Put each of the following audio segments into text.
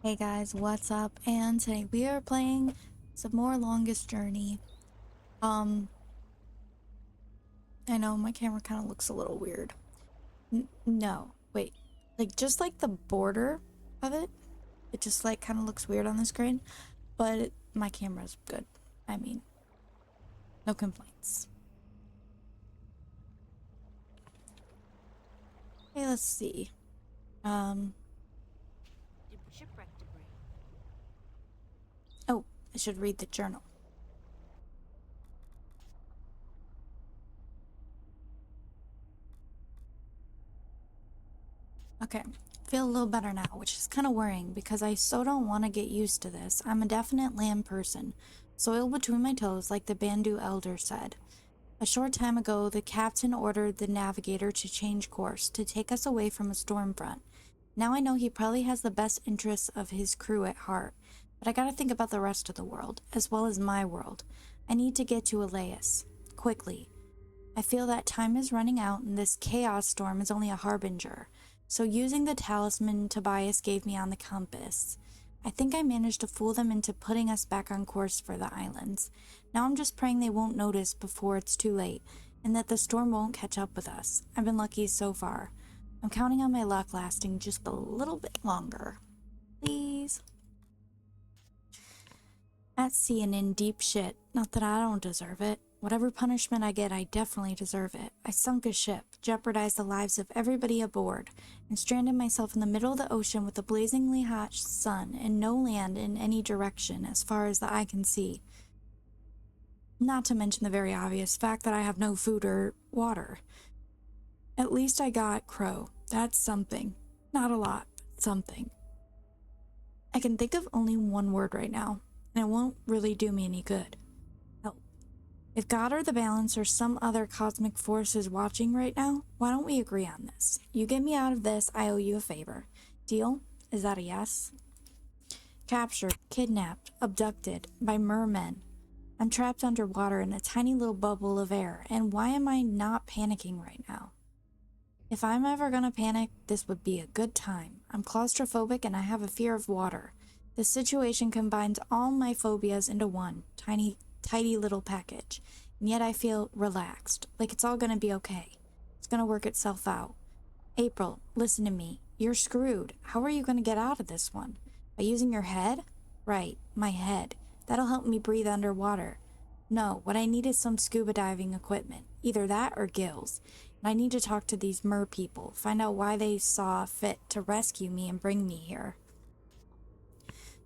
Hey guys, what's up? And today we are playing some more Longest Journey. Um, I know my camera kind of looks a little weird. No, wait. Like just like the border of it, it just like kind of looks weird on the screen, but my camera's good. I mean, no complaints. Hey, let's see. Um, Shipwreck debris. oh, I should read the journal. Okay, feel a little better now, which is kind of worrying because I so don't want to get used to this. I'm a definite land person, soil between my toes, like the Bandu elder said. A short time ago, the captain ordered the navigator to change course, to take us away from a storm front. Now I know he probably has the best interests of his crew at heart, but I gotta think about the rest of the world, as well as my world. I need to get to Elias. Quickly. I feel that time is running out and this chaos storm is only a harbinger. So using the talisman Tobias gave me on the compass, I think I managed to fool them into putting us back on course for the islands. Now I'm just praying they won't notice before it's too late, and that the storm won't catch up with us. I've been lucky so far. I'm counting on my luck lasting just a little bit longer. Please. At sea and in deep shit. Not that I don't deserve it. Whatever punishment I get, I definitely deserve it. I sunk a ship, jeopardized the lives of everybody aboard, and stranded myself in the middle of the ocean with a blazingly hot sun and no land in any direction as far as the eye can see. Not to mention the very obvious fact that I have no food or water. At least I got Crow. That's something. Not a lot, but something. I can think of only one word right now, and it won't really do me any good. Help. If God or the balance or some other cosmic force is watching right now, why don't we agree on this? You get me out of this, I owe you a favor. Deal? Is that a yes? Captured, kidnapped, abducted by mermen. I'm trapped underwater in a tiny little bubble of air, and why am I not panicking right now? If I'm ever gonna panic, this would be a good time. I'm claustrophobic and I have a fear of water. This situation combines all my phobias into one tidy little package, and yet I feel relaxed, like it's all gonna be okay. It's gonna work itself out. April, listen to me. You're screwed. How are you gonna get out of this one? By using your head? Right, my head. That'll help me breathe underwater. No, what I need is some scuba diving equipment. Either that or gills. And I need to talk to these mer people, find out why they saw fit to rescue me and bring me here.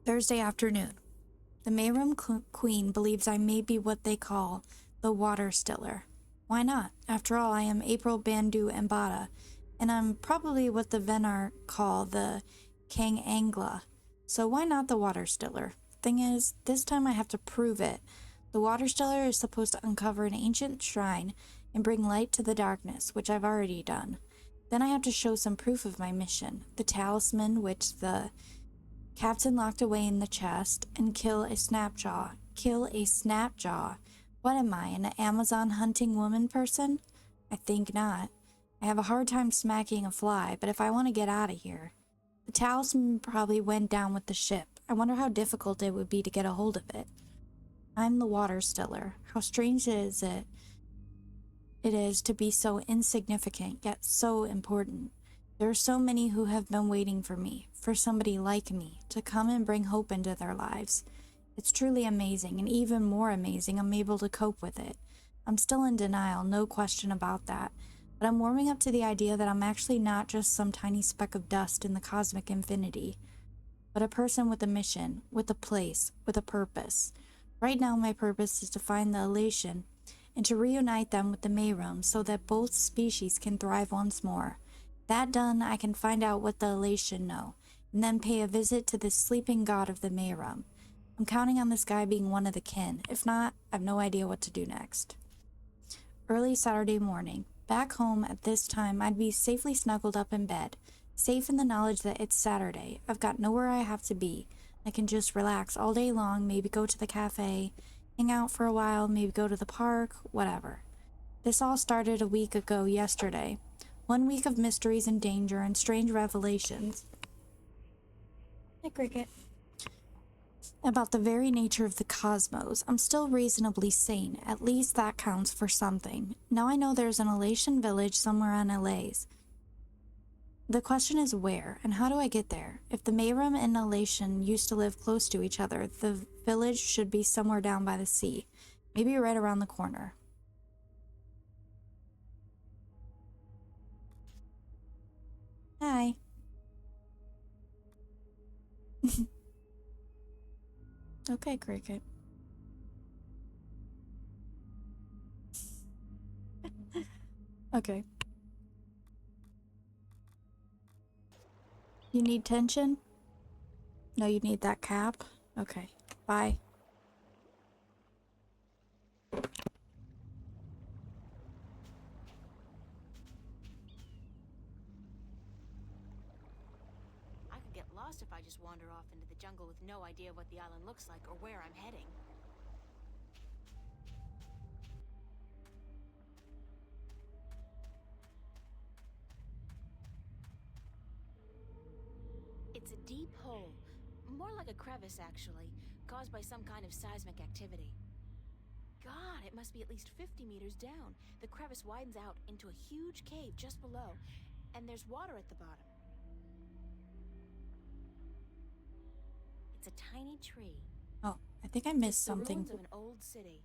Thursday afternoon. The Mayroom Queen believes I may be what they call the water stiller. Why not? After all, I am April Bandu Mbata, and I'm probably what the Venar call the Kang Angla. So why not the water stiller? Thing is, this time I have to prove it. The water stiller is supposed to uncover an ancient shrine and bring light to the darkness, which I've already done. Then I have to show some proof of my mission, the talisman which the captain locked away in the chest, and kill a snapjaw. Kill a snapjaw. What am I, an Amazon hunting woman person? I think not. I have a hard time smacking a fly, but if I want to get out of here. The talisman probably went down with the ship. I wonder how difficult it would be to get a hold of it. I'm the water stiller. How strange it is to be so insignificant, yet so important. There are so many who have been waiting for me, for somebody like me, to come and bring hope into their lives. It's truly amazing, and even more amazing, I'm able to cope with it. I'm still in denial, no question about that, but I'm warming up to the idea that I'm actually not just some tiny speck of dust in the cosmic infinity, but a person with a mission, with a place, with a purpose. Right now, my purpose is to find the elation and to reunite them with the Mayroom so that both species can thrive once more. That done, I can find out what the elation know, and then pay a visit to the sleeping god of the Mayroom. I'm counting on this guy being one of the kin. If not, I've no idea what to do next. Early Saturday morning. Back home at this time, I'd be safely snuggled up in bed, safe in the knowledge that it's Saturday. I've got nowhere I have to be. I can just relax all day long, maybe go to the cafe, hang out for a while, maybe go to the park, whatever. This all started a week ago yesterday. 1 week of mysteries and danger and strange revelations. Hey, Cricket. About the very nature of the cosmos, I'm still reasonably sane. At least that counts for something. Now I know there's an Elation village somewhere on Elais. The question is where, and how do I get there? If the Mayrum and Elation used to live close to each other, the village should be somewhere down by the sea. Maybe right around the corner. Hi. Okay, Cricket. Okay. You need tension? No, you need that cap? Okay. Bye. I could get lost if I just wander off into the jungle with no idea what the island looks like or where I'm heading. It's a deep hole. More like a crevice, actually, caused by some kind of seismic activity. God, it must be at least 50 meters down. The crevice widens out into a huge cave just below, and there's water at the bottom. It's a tiny tree. Oh, I think I missed It's the something. ruins of an old city.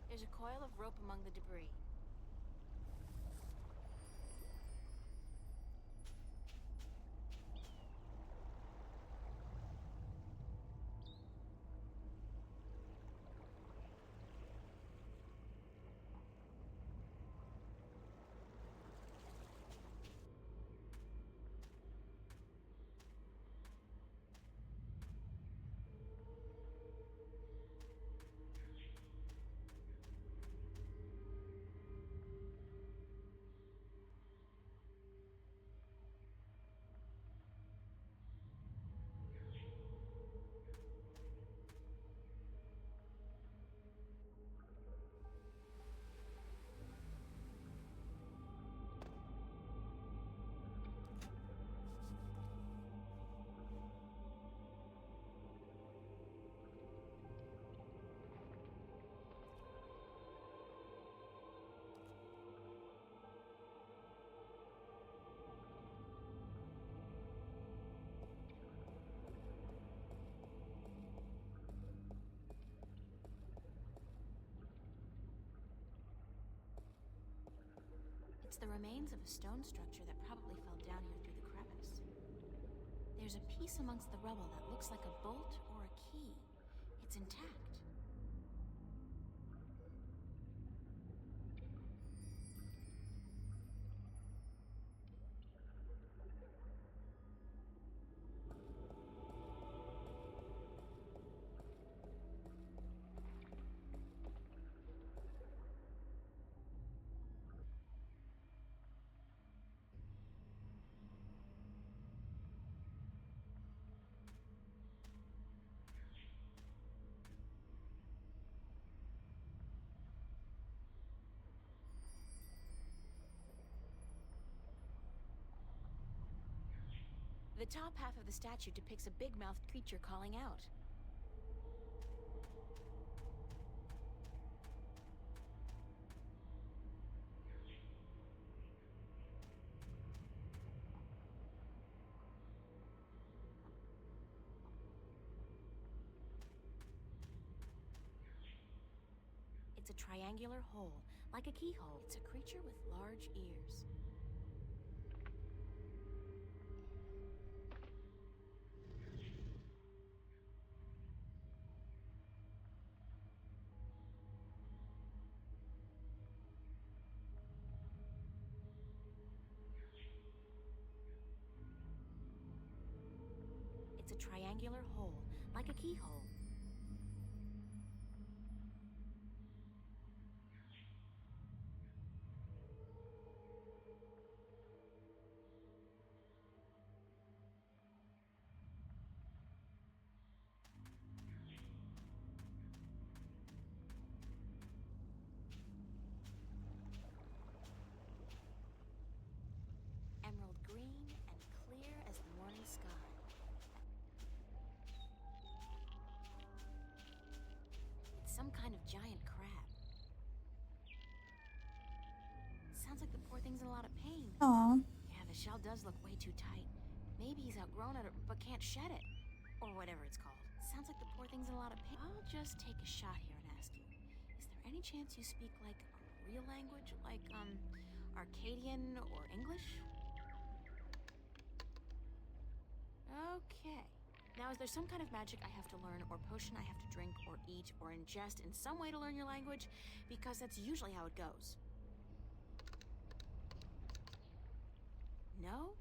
There's a coil of rope among the debris. It's the remains of a stone structure that probably fell down here through the crevice. There's a piece amongst the rubble that looks like a bolt or a key. It's intact. The top half of the statue depicts a big-mouthed creature calling out. It's a triangular hole, like a keyhole. It's a creature with large ears. It's a triangular hole, like a keyhole. kind of giant crab. Sounds like the poor thing's in a lot of pain. Aw. Yeah, the shell does look way too tight. Maybe he's outgrown it, but can't shed it. Or whatever it's called. Sounds like the poor thing's in a lot of pain. I'll just take a shot here and ask you. Is there any chance you speak, like, a real language? Like, Arcadian or English? Okay. Now, is there some kind of magic I have to learn, or potion I have to drink, or eat, or ingest in some way to learn your language? Because that's usually how it goes. No?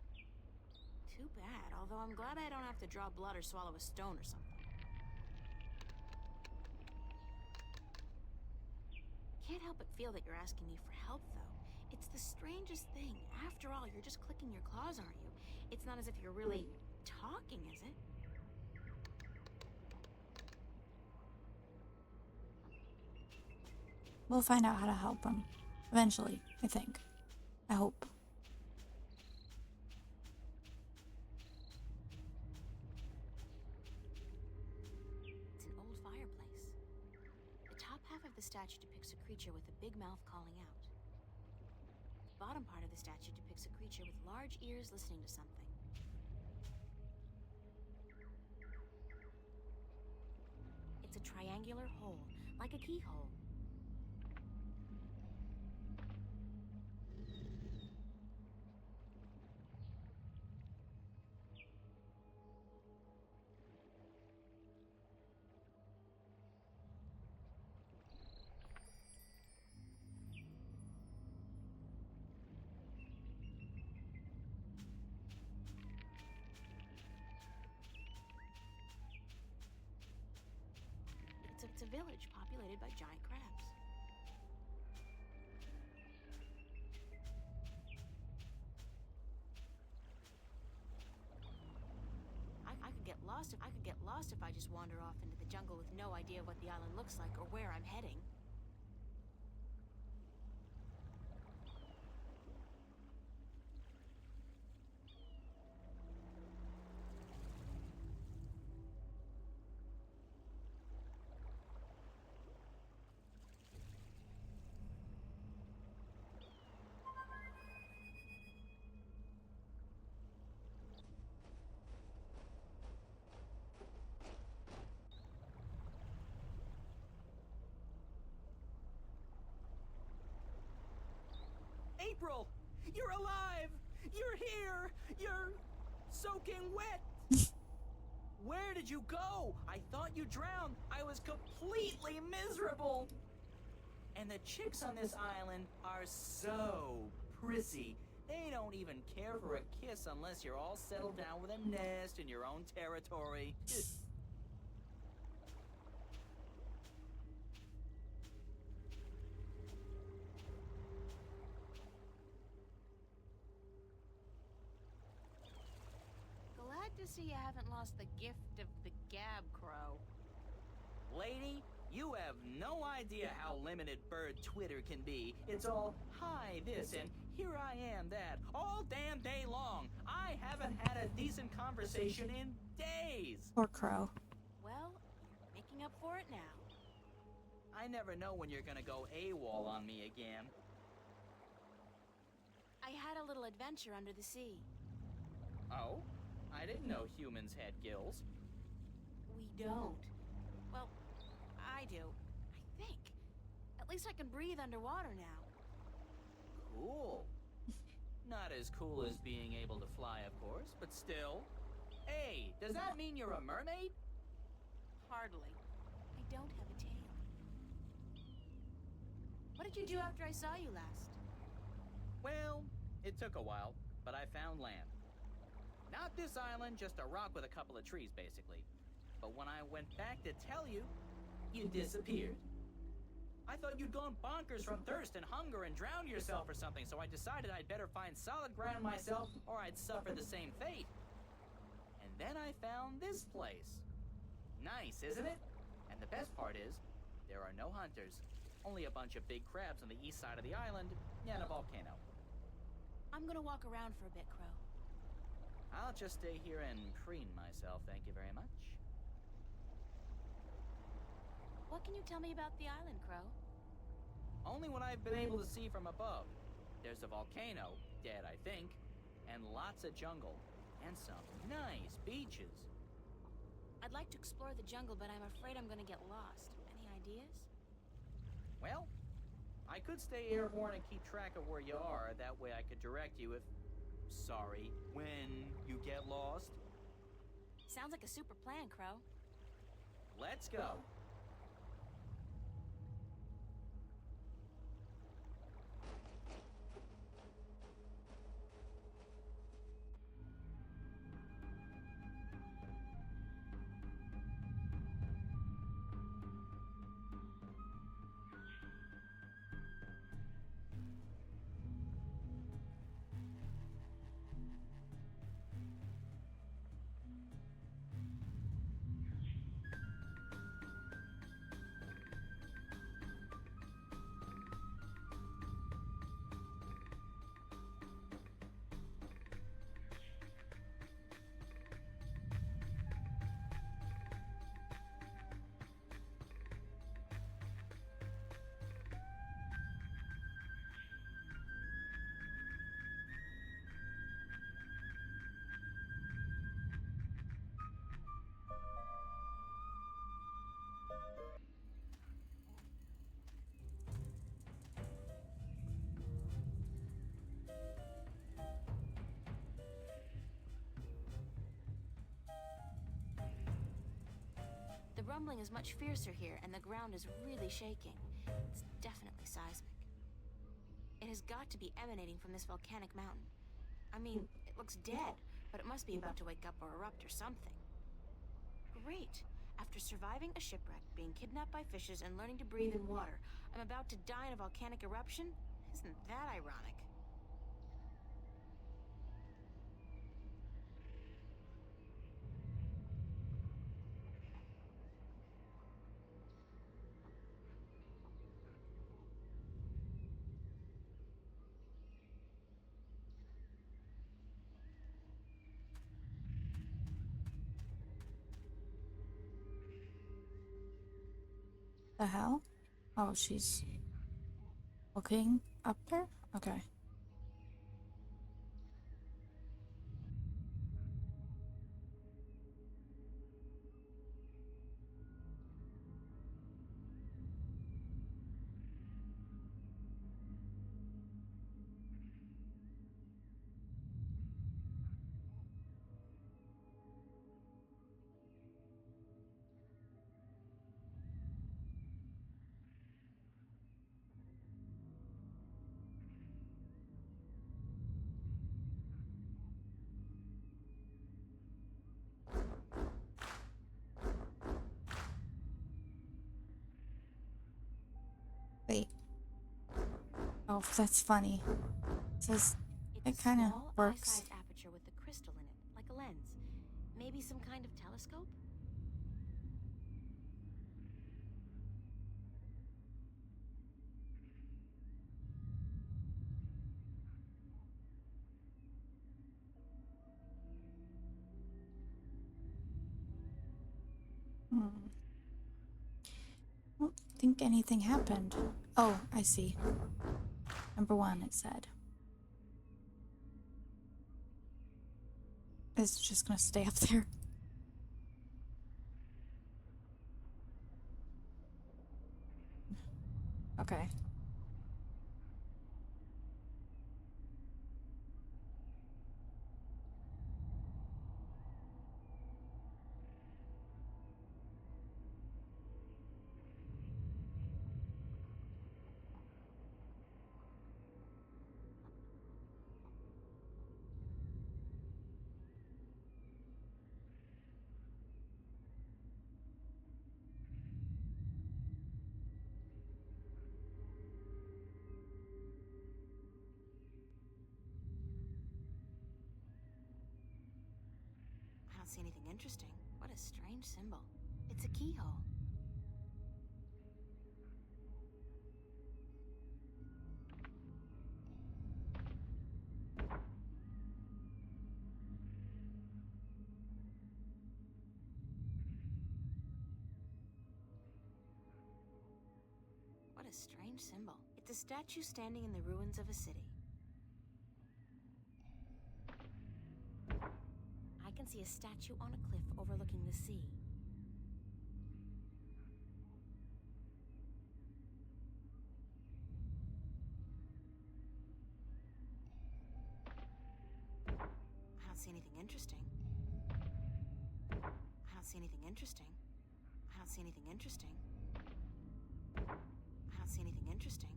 Too bad, although I'm glad I don't have to draw blood or swallow a stone or something. Can't help but feel that you're asking me for help, though. It's the strangest thing. After all, you're just clicking your claws, aren't you? It's not as if you're really talking, is it? We'll find out how to help him. Eventually, I think. I hope. It's an old fireplace. The top half of the statue depicts a creature with a big mouth calling out. The bottom part of the statue depicts a creature with large ears listening to something. It's a triangular hole, like a keyhole. It's a village populated by giant crabs. I could get lost if I just wander off into the jungle with no idea what the island looks like or where I'm heading. April! You're alive! You're here! You're soaking wet! Where did you go? I thought you drowned. I was completely miserable. And the chicks on this island are so prissy. They don't even care for a kiss unless you're all settled down with a nest in your own territory. Glad to see you haven't lost the gift of the gab, Crow. Lady, you have no idea how limited bird Twitter can be. It's all, hi this and here I am that, all damn day long. I haven't had a decent conversation in days. Poor Crow. Well, you're making up for it now. I never know when you're gonna go AWOL on me again. I had a little adventure under the sea. Oh? I didn't know humans had gills. We don't. Well, I do. I think. At least I can breathe underwater now. Cool. Not as cool as being able to fly, of course, but still. Hey, does that mean you're a mermaid? Hardly. I don't have a tail. What did you do after I saw you last? Well, it took a while, but I found land. Not this island, just a rock with a couple of trees, basically. But when I went back to tell you, you disappeared. I thought you'd gone bonkers from thirst and hunger and drowned yourself or something, so I decided I'd better find solid ground myself or I'd suffer the same fate. And then I found this place. Nice, isn't it? And the best part is, there are no hunters. Only a bunch of big crabs on the east side of the island and a volcano. I'm gonna walk around for a bit, Crow. I'll just stay here and preen myself, thank you very much. What can you tell me about the island, Crow? Only what I've been able to see from above. There's a volcano, dead I think, and lots of jungle, and some nice beaches. I'd like to explore the jungle, but I'm afraid I'm gonna get lost. Any ideas? Well, I could stay airborne and keep track of where you are. That way I could direct you if... Sorry, when you get lost. Sounds like a super plan, Crow. Let's go. The rumbling is much fiercer here, and the ground is really shaking. It's definitely seismic. It has got to be emanating from this volcanic mountain. I mean, it looks dead, but it must be about to wake up or erupt or something. Great! After surviving a shipwreck, being kidnapped by fishes, and learning to breathe in water, I'm about to die in a volcanic eruption? Isn't that ironic? The hell? Oh, she's looking up there? Okay. Wait. Oh, that's funny. It says It's it kind a of small works. eye-sized aperture with a crystal in it, like a lens. Maybe some kind of telescope? Hmm. I don't think anything happened. Oh, I see. Number 1, it said. It's just gonna stay up there. Okay. I don't see anything interesting. What a strange symbol. It's a keyhole. a strange symbol. It's a statue standing in the ruins of a city. I can see a statue on a cliff overlooking the sea. I don't see anything interesting. I don't see anything interesting. I don't see anything interesting. I don't see anything interesting.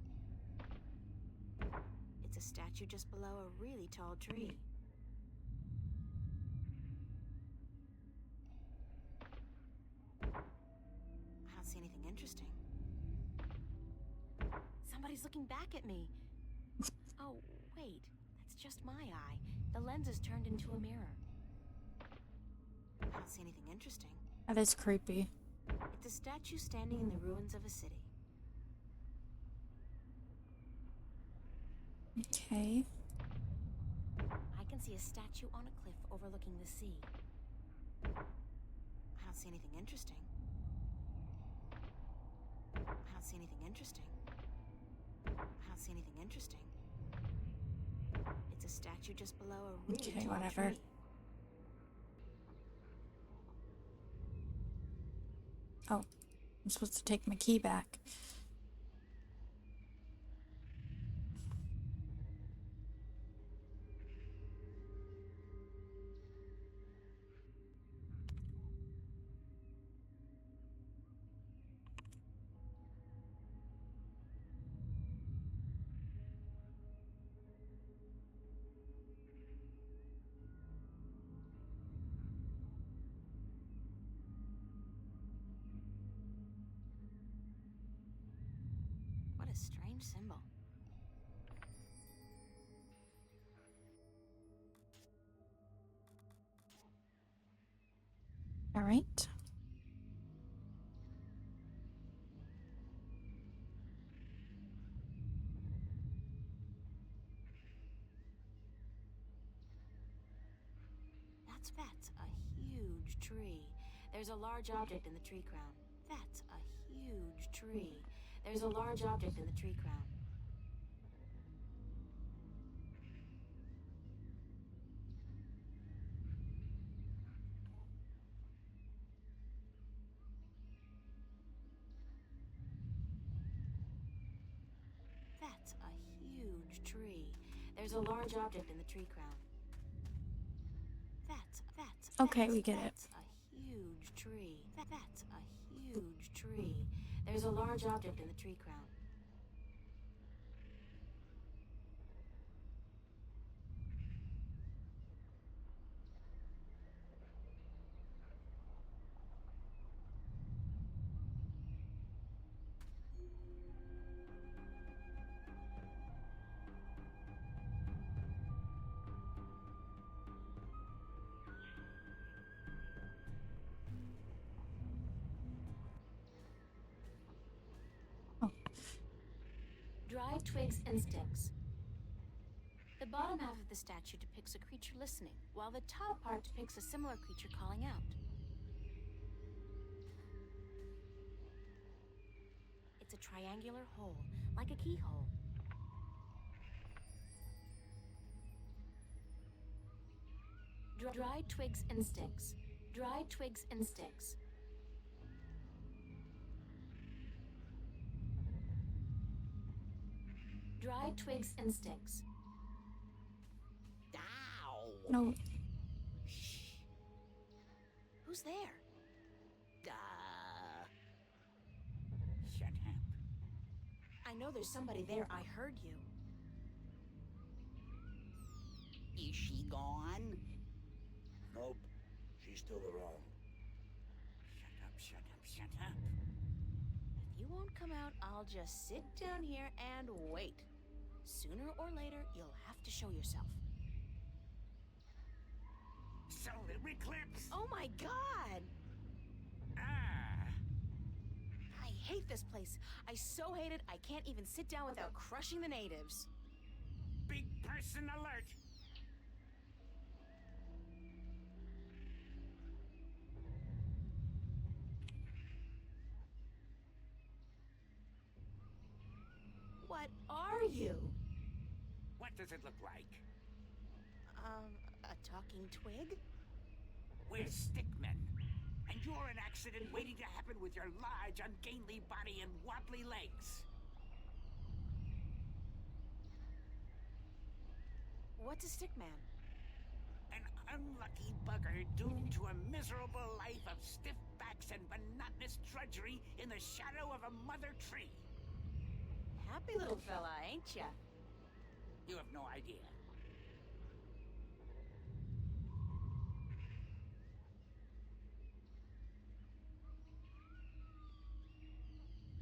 It's a statue just below a really tall tree. I don't see anything interesting. Somebody's looking back at me. Oh, wait. That's just my eye. The lens is turned into a mirror. I don't see anything interesting. That is creepy. It's a statue standing in the ruins of a city. Okay. I can see a statue on a cliff overlooking the sea. I don't see anything interesting. I don't see anything interesting. I don't see anything interesting. It's a statue just below a really Okay, tall whatever. tree. Oh, I'm supposed to take my key back. What a strange symbol. All right. That's a huge tree. There's a large object in the tree crown. That's a huge tree. There's a large object in the tree crown. That's a huge tree. There's a large object in the tree crown. Okay, we get it. That's a huge tree. That's a huge tree. There's a large object in the tree crown. Dried twigs and sticks. The bottom half of the statue depicts a creature listening, while the top part depicts a similar creature calling out. It's a triangular hole, like a keyhole. Dried twigs and sticks. Dried twigs and sticks. Dried twigs and sticks. Ow! No. Shh. Who's there? Shut up. I know there's somebody there. I heard you. Is she gone? Nope, she's still around. Shut up, shut up, shut up. If you won't come out, I'll just sit down here and wait. Sooner or later, you'll have to show yourself. Solar eclipse! Oh my god! Ah! I hate this place. I so hate it, I can't even sit down without crushing the natives. Big person alert! are you? What does it look like? A talking twig? We're stickmen. And you're an accident waiting to happen with your large, ungainly body and wobbly legs. What's a stickman? An unlucky bugger doomed to a miserable life of stiff backs and monotonous drudgery in the shadow of a mother tree. Happy little fella, ain't ya? You have no idea.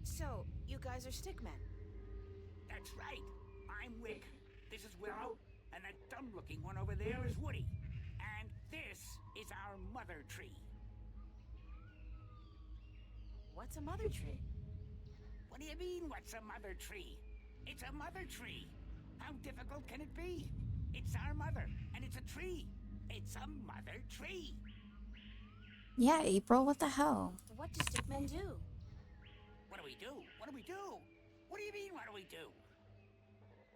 So, you guys are stickmen? That's right. I'm Wick. This is Willow. And that dumb-looking one over there is Woody. And this is our mother tree. What's a mother tree? What do you mean, what's a mother tree? It's a mother tree. How difficult can it be? It's our mother, and it's a tree. It's a mother tree. Yeah, April, what the hell? What do stickmen do? What do we do? What do we do? What do you mean, what do we do?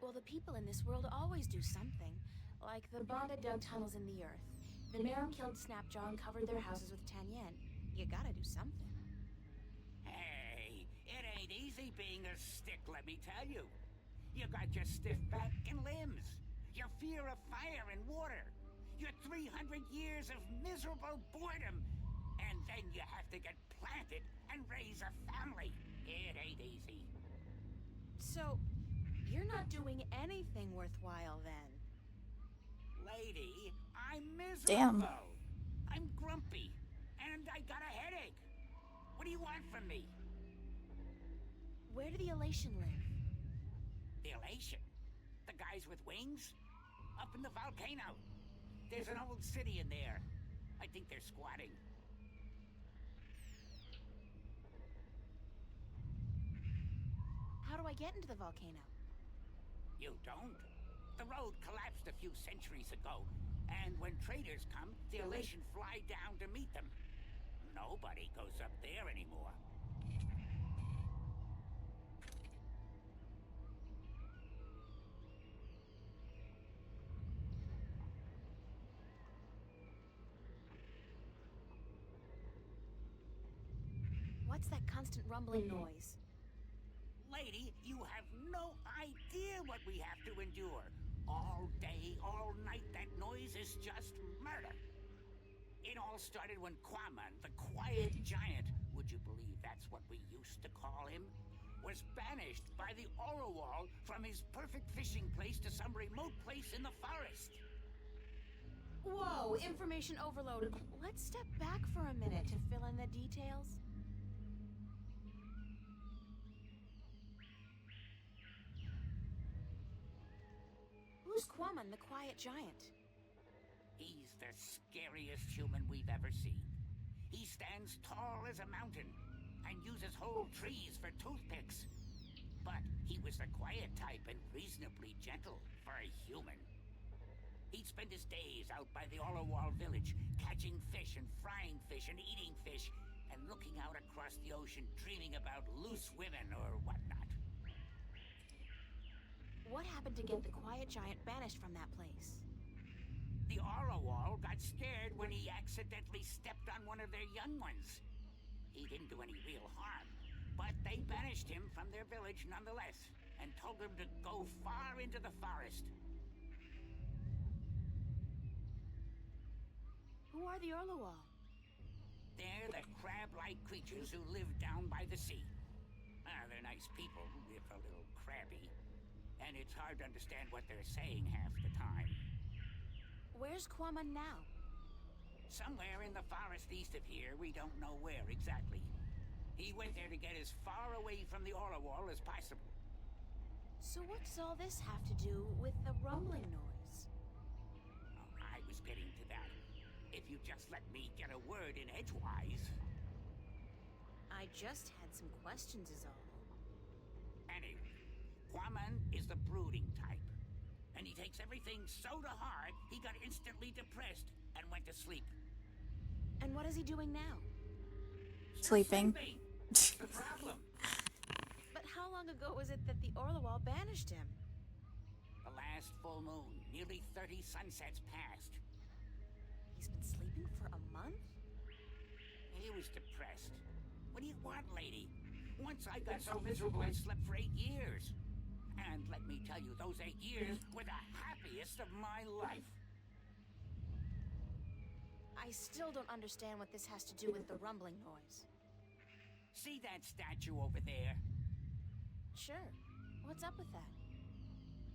Well, the people in this world always do something. Like the Banda dug tunnels in the earth. The Merum killed Snapjaw and covered their houses with Tanyen. You gotta do something. Hey, it ain't easy being a stick, let me tell you. You got your stiff back and limbs, your fear of fire and water, your 300 years of miserable boredom, and then you have to get planted and raise a family. It ain't easy. So, you're not doing anything worthwhile then. Lady, I'm miserable. Damn. I'm grumpy, and I got a headache. What do you want from me? Where do the Elation live? The Elation? The guys with wings? Up in the volcano. There's an old city in there. I think they're squatting. How do I get into the volcano? You don't? The road collapsed a few centuries ago, and when traders come, the Elation fly down to meet them. Nobody goes up there anymore. What's that constant rumbling noise? Lady, you have no idea what we have to endure. All day, all night, that noise is just murder. It all started when Quaman, the Quiet Giant, would you believe that's what we used to call him, was banished by the Orowal from his perfect fishing place to some remote place in the forest. Whoa, information overload. Let's step back for a minute to fill in the details. Who's Quaman, the Quiet Giant? He's the scariest human we've ever seen. He stands tall as a mountain and uses whole trees for toothpicks. But he was the quiet type and reasonably gentle for a human. He'd spend his days out by the Orowal village, catching fish and frying fish and eating fish, and looking out across the ocean, dreaming about loose women or whatnot. What happened to get the Quiet Giant banished from that place? The Orowal got scared when he accidentally stepped on one of their young ones. He didn't do any real harm, but they banished him from their village nonetheless, and told him to go far into the forest. Who are the Orlowal? They're the crab-like creatures who live down by the sea. They're nice people, if a little crabby. And it's hard to understand what they're saying half the time. Where's Quaman now? Somewhere in the forest east of here, we don't know where exactly. He went there to get as far away from the Orowal as possible. So what does all this have to do with the rumbling noise? Oh, I was getting to that. If you just let me get a word in edgewise. I just had some questions is all. Anyway, Quaman is the brooding type. And he takes everything so to heart, he got instantly depressed and went to sleep. And what is he doing now? Sleeping. That's the problem. But how long ago was it that the Orlewall banished him? The last full moon, nearly 30 sunsets passed. He's been sleeping for a month? He was depressed. What do you want, lady? Once I got so miserable I slept for 8 years. And let me tell you, those 8 years were the happiest of my life. I still don't understand what this has to do with the rumbling noise. See that statue over there? Sure. What's up with that?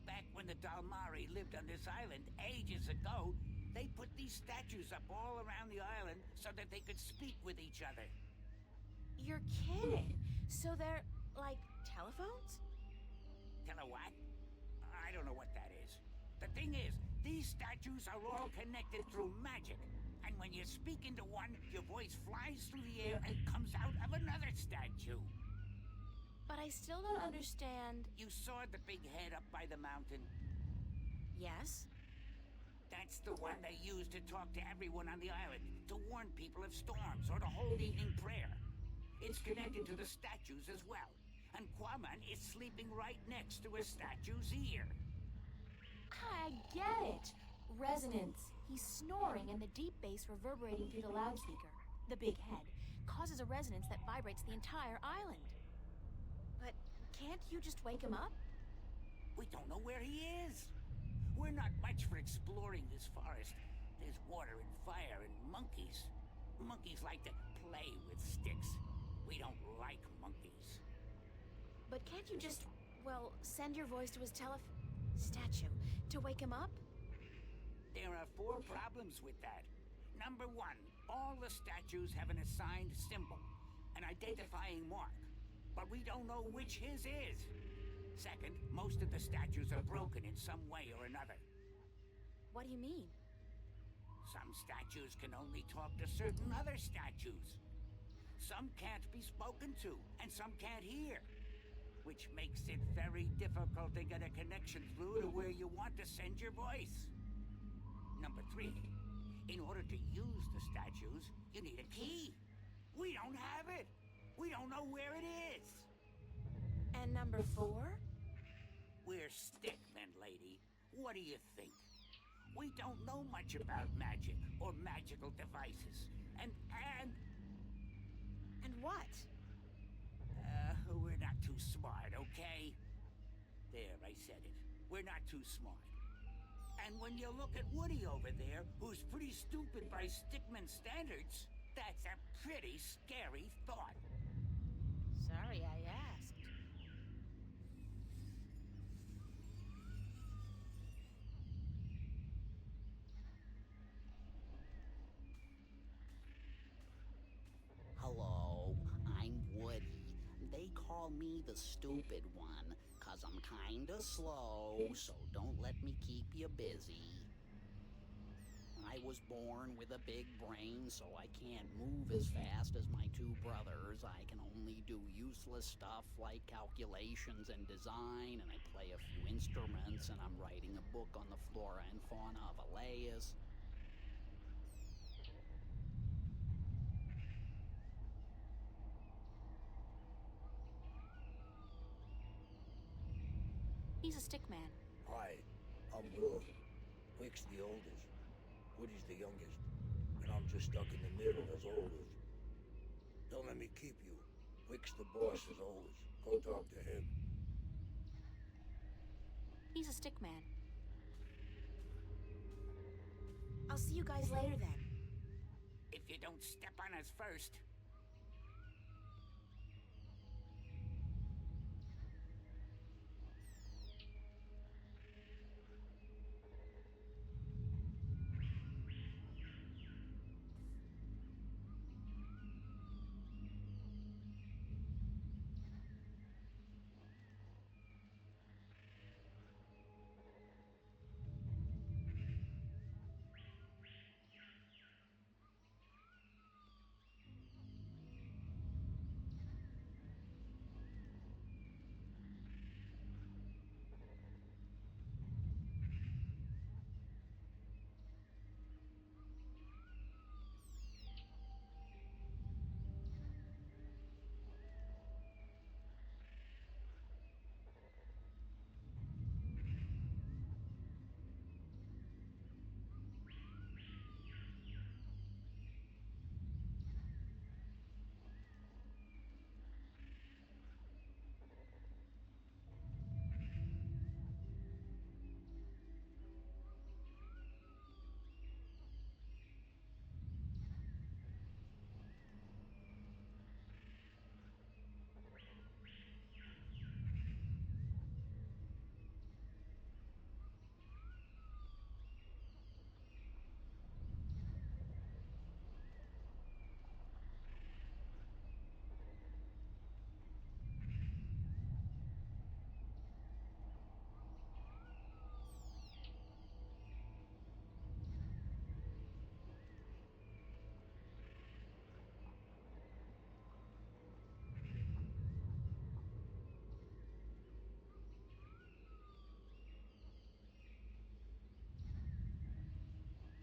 Back when the Dalmari lived on this island ages ago, they put these statues up all around the island so that they could speak with each other. You're kidding. So they're, like, telephones? Tell her what? I don't know what that is. The thing is, these statues are all connected through magic. And when you speak into one, your voice flies through the air and comes out of another statue. But I still don't understand. You saw the big head up by the mountain? Yes? That's the one they use to talk to everyone on the island, to warn people of storms or to hold evening prayer. It's connected to the statues as well. And Quaman is sleeping right next to a statue's ear. I get it. Resonance. He's snoring and the deep bass reverberating through the loudspeaker, the big head, causes a resonance that vibrates the entire island. But can't you just wake him up? We don't know where he is. We're not much for exploring this forest. There's water and fire and monkeys. Monkeys like to play with sticks. We don't like monkeys. But can't you just, well, send your voice to his statue to wake him up? There are 4 problems with that. Number 1, all the statues have an assigned symbol, an identifying mark, but we don't know which his is. Second, most of the statues are broken in some way or another. What do you mean? Some statues can only talk to certain other statues. Some can't be spoken to, and some can't hear, which makes it very difficult to get a connection through to where you want to send your voice. Number 3, in order to use the statues, you need a key. We don't have it. We don't know where it is. And number 4? We're stickmen, lady. What do you think? We don't know much about magic or magical devices. And what? We're not too smart, okay? There, I said it. We're not too smart. And when you look at Woody over there, who's pretty stupid by stickman standards, that's a pretty scary thought. Sorry I asked. Hello, I'm Woody. They call me the stupid one, 'cause I'm kinda slow, so don't let me keep you busy. I was born with a big brain, so I can't move as fast as my 2 brothers. I can only do useless stuff like calculations and design, and I play a few instruments, and I'm writing a book on the flora and fauna of Elias. He's a stick man. Hi, I'm Will. Wick's the oldest. Woody's the youngest. And I'm just stuck in the middle as oldest. Don't let me keep you. Wick's the boss as oldest. Go talk to him. He's a stick man. I'll see you guys later then. If you don't step on us first.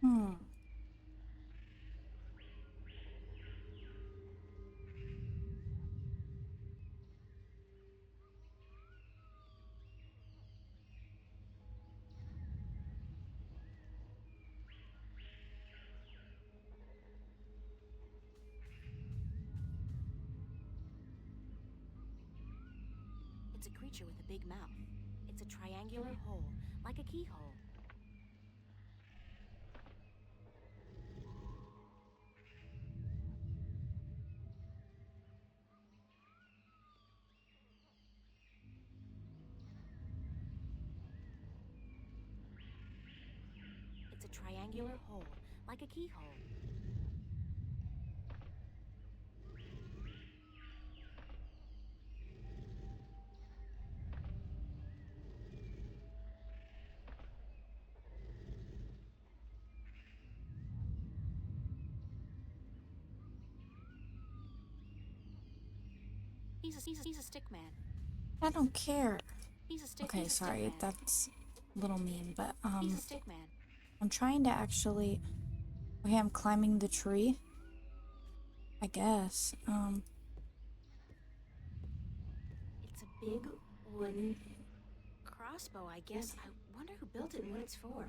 Hmm. It's a creature with a big mouth. It's a triangular hole, like a keyhole. It's a triangular hole, like a keyhole. He's a stick man. I don't care. He's a stick. Okay, he's a sorry, stick man. that's a little mean, but He's a stick man. I'm trying to actually. Okay, I'm climbing the tree. I guess. It's a big wooden crossbow, I guess. I wonder who built it and what it's for.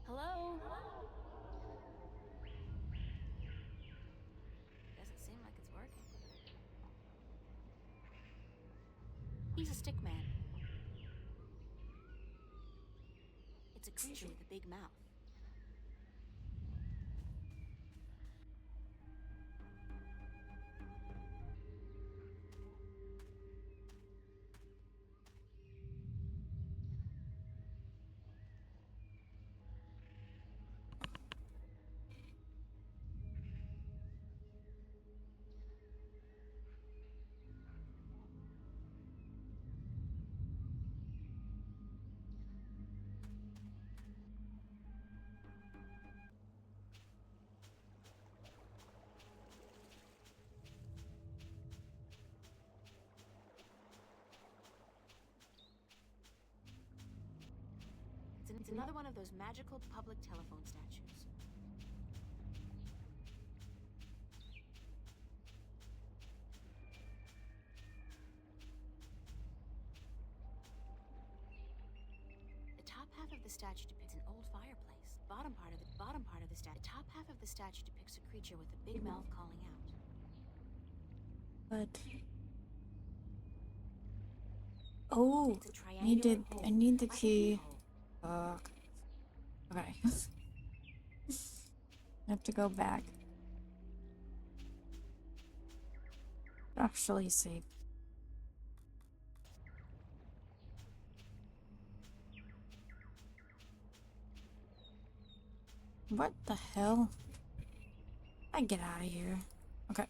Hello? Doesn't seem like it's working. He's a stick man. It's a creature with a big mouth. It's another one of those magical public telephone statues. The top half of the statue depicts an old fireplace. Bottom part of the statue. The top half of the statue depicts a creature with a big mouth calling out. But. Oh, It's a triangular hole, I need the like a key. keyhole. Okay. I have to go back. Actually save. What the hell? I get out of here. Okay.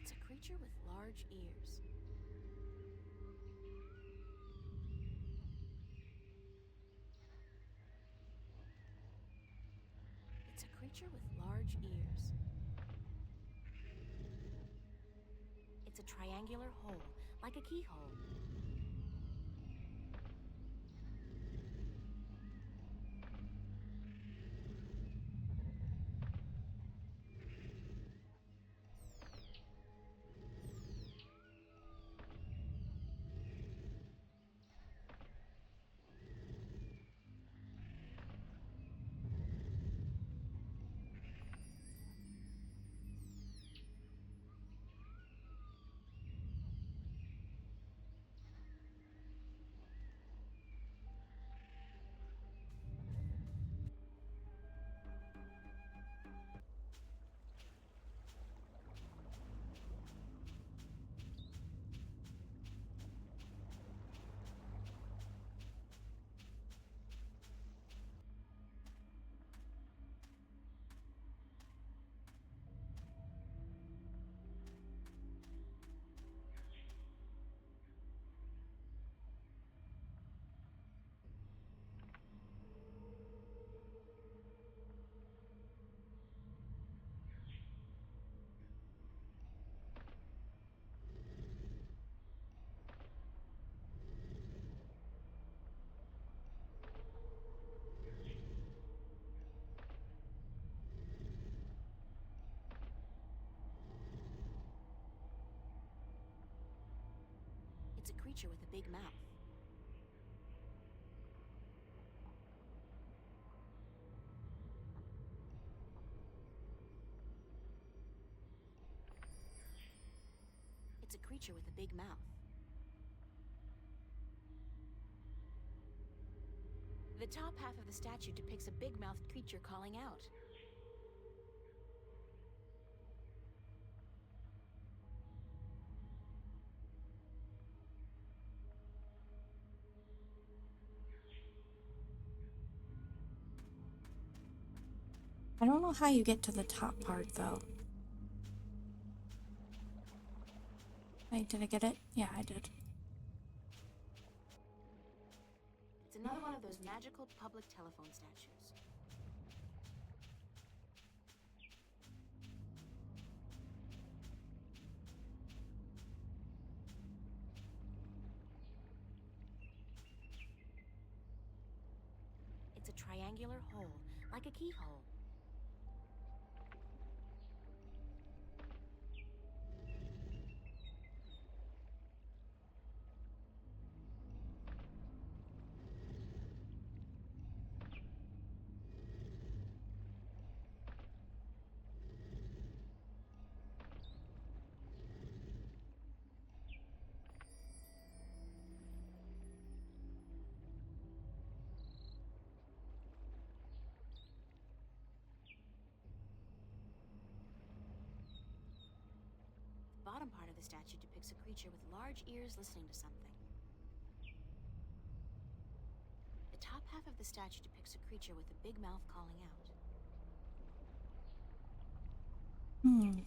It's a creature with large ears. It's a creature with large ears. It's a triangular hole, like a keyhole. creature with a big mouth. It's a creature with a big mouth. The top half of the statue depicts a big-mouthed creature calling out. I don't know how you get to the top part, though. Wait, did I get it? Yeah, I did. It's another one of those magical public telephone statues. It's a triangular hole, like a keyhole. The bottom part of the statue depicts a creature with large ears listening to something. The top half of the statue depicts a creature with a big mouth calling out. Hmm.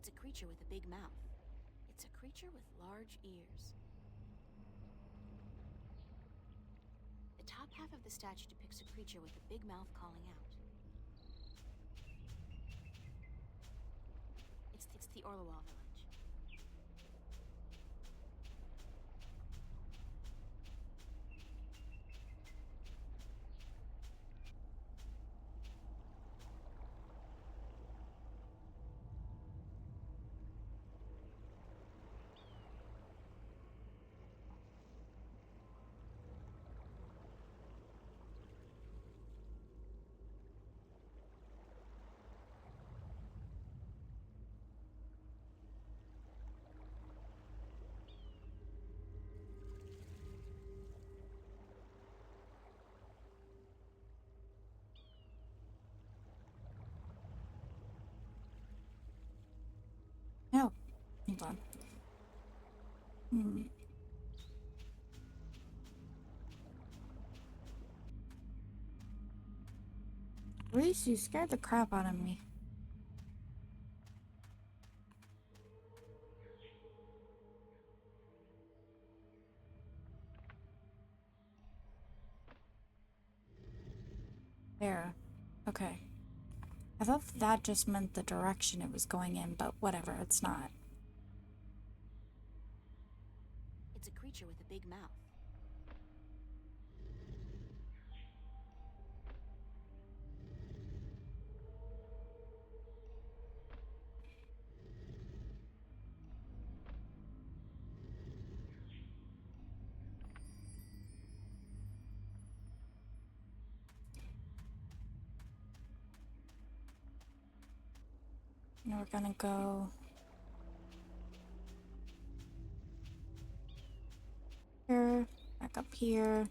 It's a creature with a big mouth. It's a creature with large ears. The top half of the statue depicts a creature with a big mouth calling out. It's the Orlewall village. No. Hold on. Reese, you scared the crap out of me. There. Okay. I thought that just meant the direction it was going in, but whatever, it's not. It's a creature with a big mouth. Now we're gonna go here, back up here.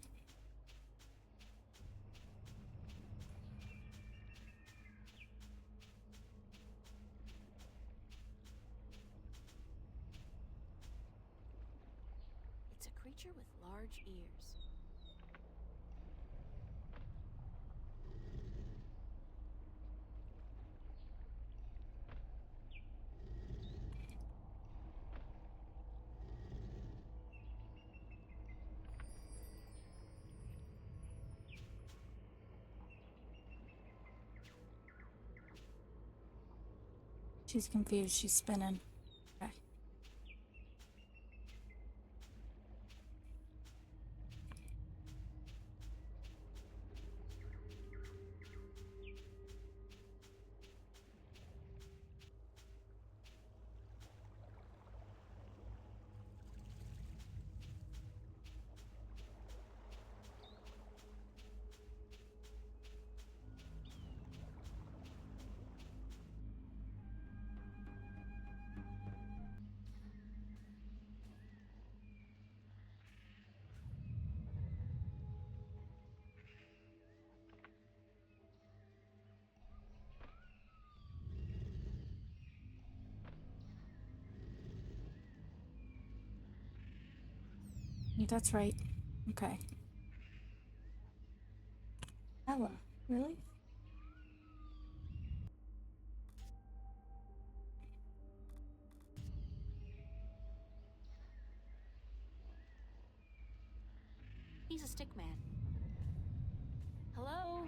It's a creature with large ears. She's confused, she's spinning. Okay. That's right. Okay. Ella, really? He's a stick man. Hello?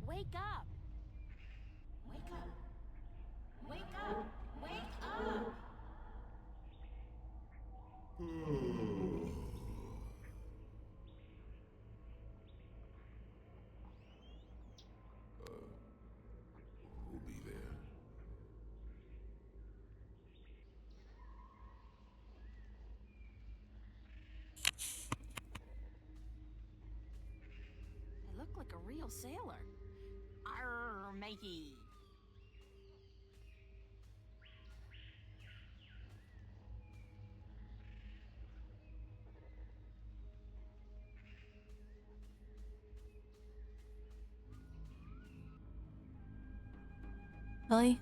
Wake up! Wake up! Wake up! Wake up! Who'll be there? I look like a real real sailor. Arr, matey. Really?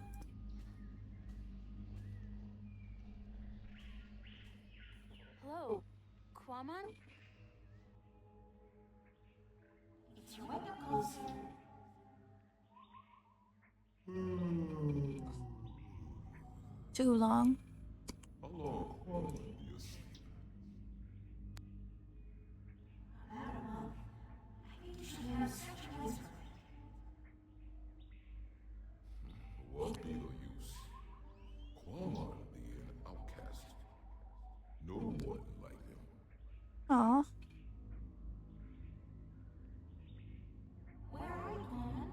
Hello, Quaman? It's your wake-up call, sir. Too long? How long Quaman be asleep? About a month. I think you should have such a place for it. What be the use? Quaman be an outcast. No one like him. Aw. Where are you, Quaman?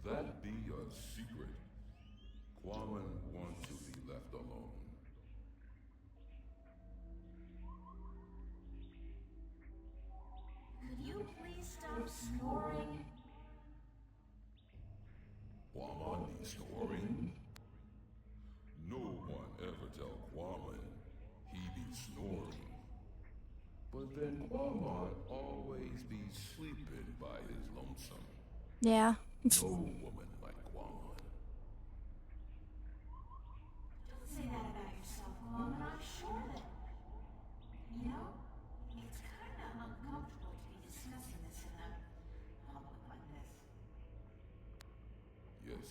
That be a secret. Quaman wants to be left alone. Could you please stop snoring? Quaman be snoring? No one ever tell Quaman he be snoring. But then Quaman always be sleeping by his lonesome. Yeah. No woman like Quaman. Don't say that about yourself, Quaman. I'm sure that... You know, it's kind of uncomfortable to be discussing this in a public like this. Yes,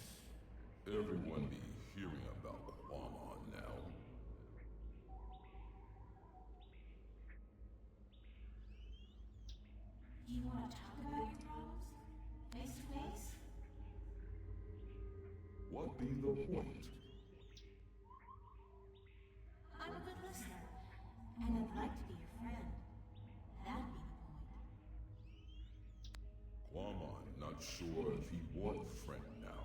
everyone be hearing about Quaman now. Do you want to talk about your problems? Face to face? What be the point? I'm a good listener, and I'd like to be your friend. That'd be the point. Quaman not sure if he want friend now.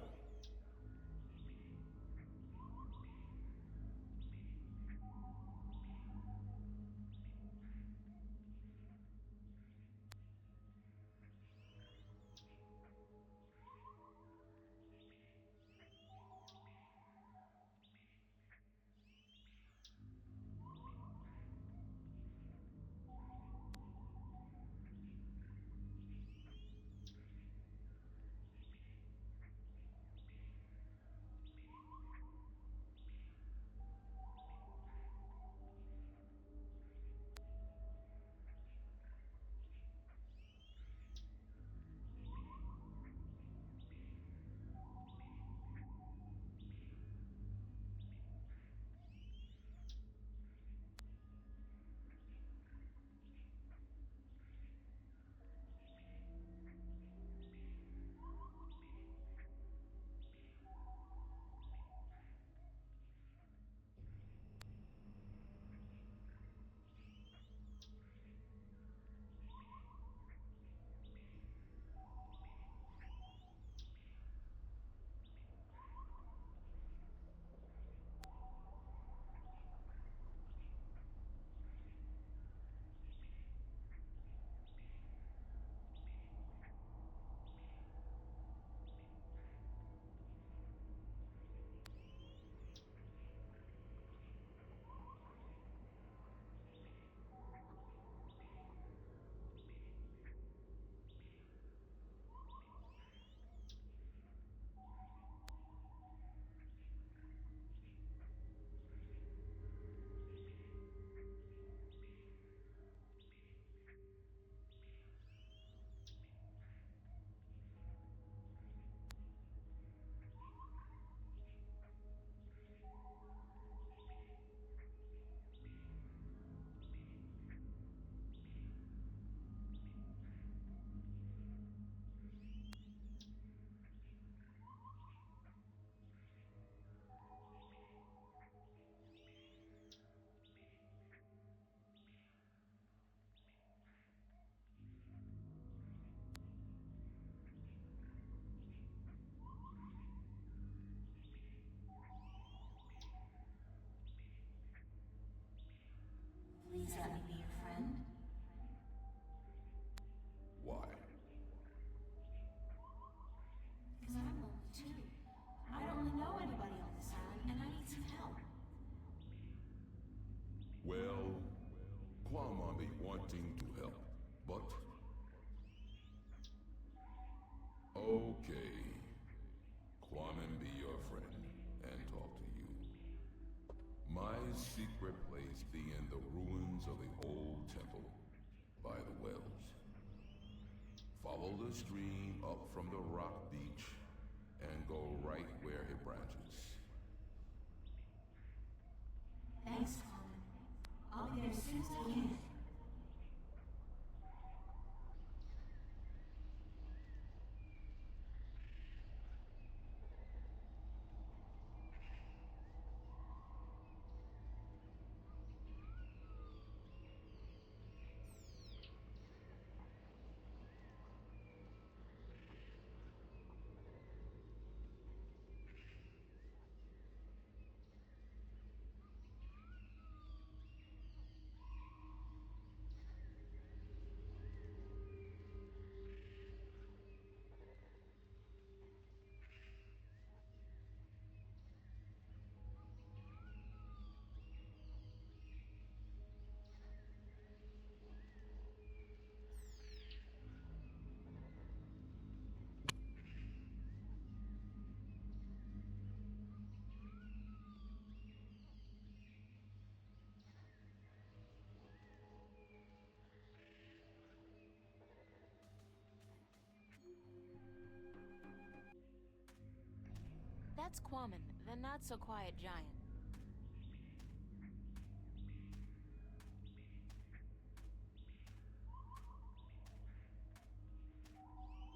Please let me be your friend. merely wanting to help, but... Okay. Quaman be your friend and talk to you. My secret place be in the ruins of the old temple by the wells. Follow the stream up from the rock beach and go right where it branches. Thanks, Tom. I'll be there as soon as I can. That's Quaman, the not-so-quiet giant.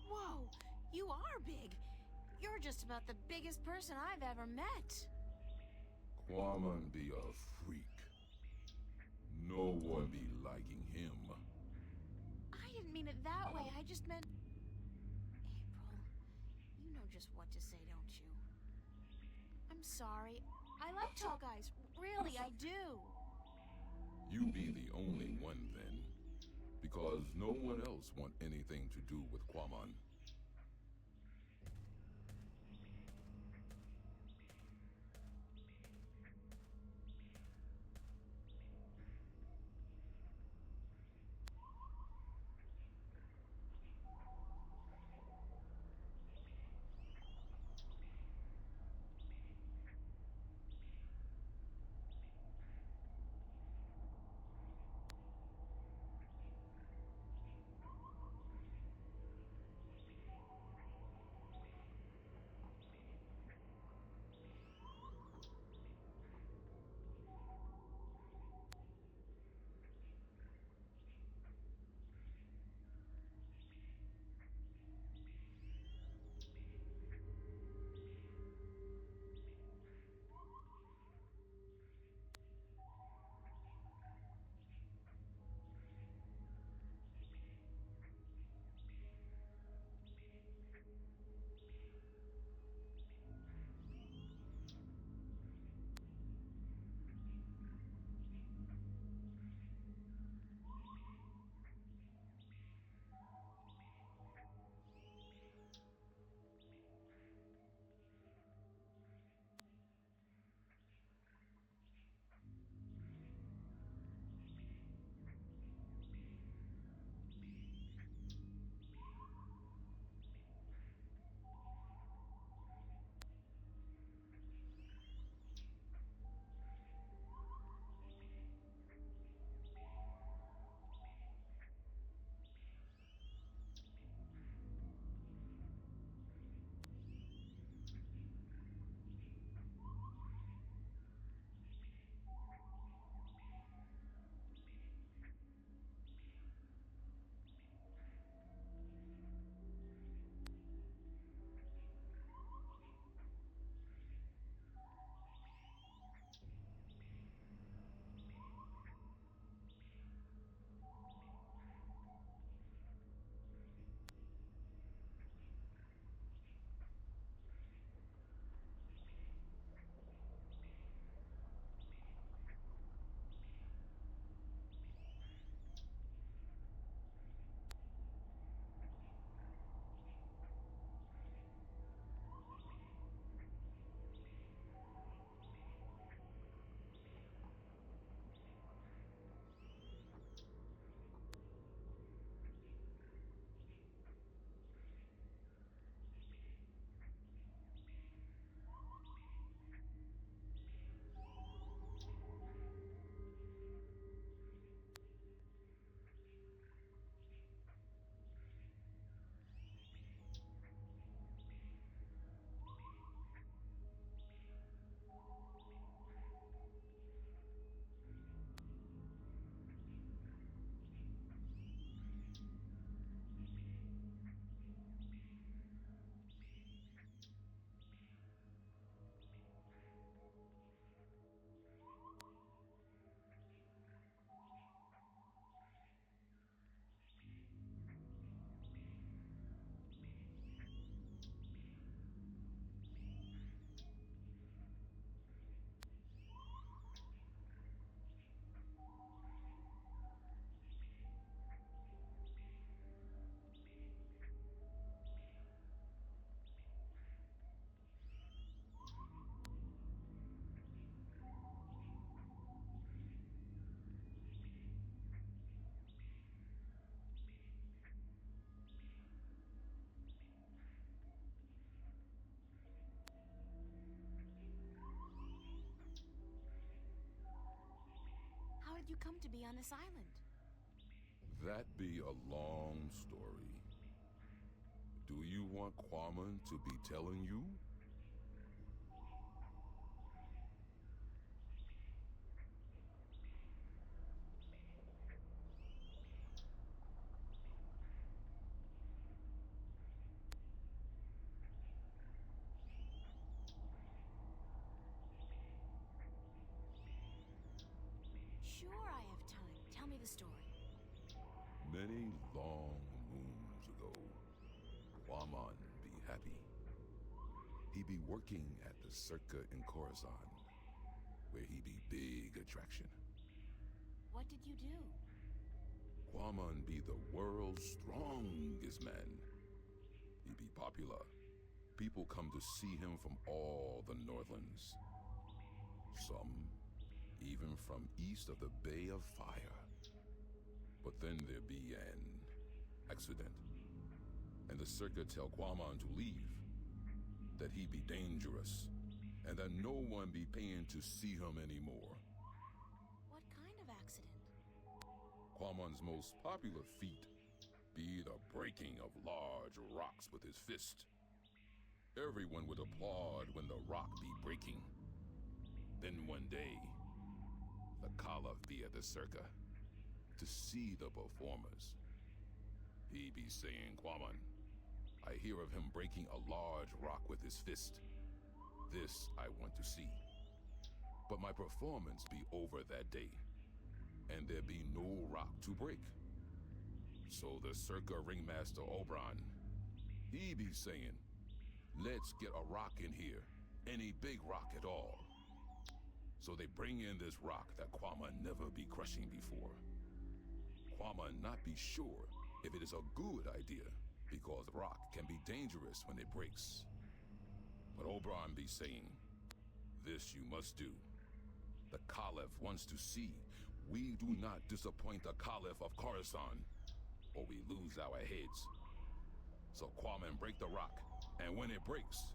Whoa! You are big! You're just about the biggest person I've ever met! Quaman be a freak. No one be liking him. I didn't mean it that way, I just meant... April, you know just what to say, don't you? I'm sorry. I like tall guys. Really, I do. You be the only one then. Because no one else want anything to do with Quaman. did you come to be on this island? That be a long story. Do you want Quamon to be telling you? Sure, I have time. Tell me the story. Many long moons ago, Quamon be happy. He be working at the Circa in Coruscant, where he be big attraction. What did you do? Quamon be the world's strongest man. He be popular. People come to see him from all the Northlands. Some even from east of the Bay of Fire. But then there be an accident, and the Circa tell Quamon to leave, that he be dangerous, and that no one be paying to see him anymore. What kind of accident? Quamon's most popular feat be the breaking of large rocks with his fist. Everyone would applaud when the rock be breaking. Then one day, the Caliph be at the Circa to see the performers. He be saying, Quamon, I hear of him breaking a large rock with his fist. This I want to see. But my performance be over that day, and there be no rock to break. So the Circa ringmaster Oberon, he be saying, let's get a rock in here, any big rock at all. So they bring in this rock that Quamon never be crushing before. Quamon not be sure if it is a good idea, because rock can be dangerous when it breaks. But Oberon be saying, this you must do. The Caliph wants to see we do not disappoint the Caliph of Coruscant, or we lose our heads. So Quamon break the rock, and when it breaks,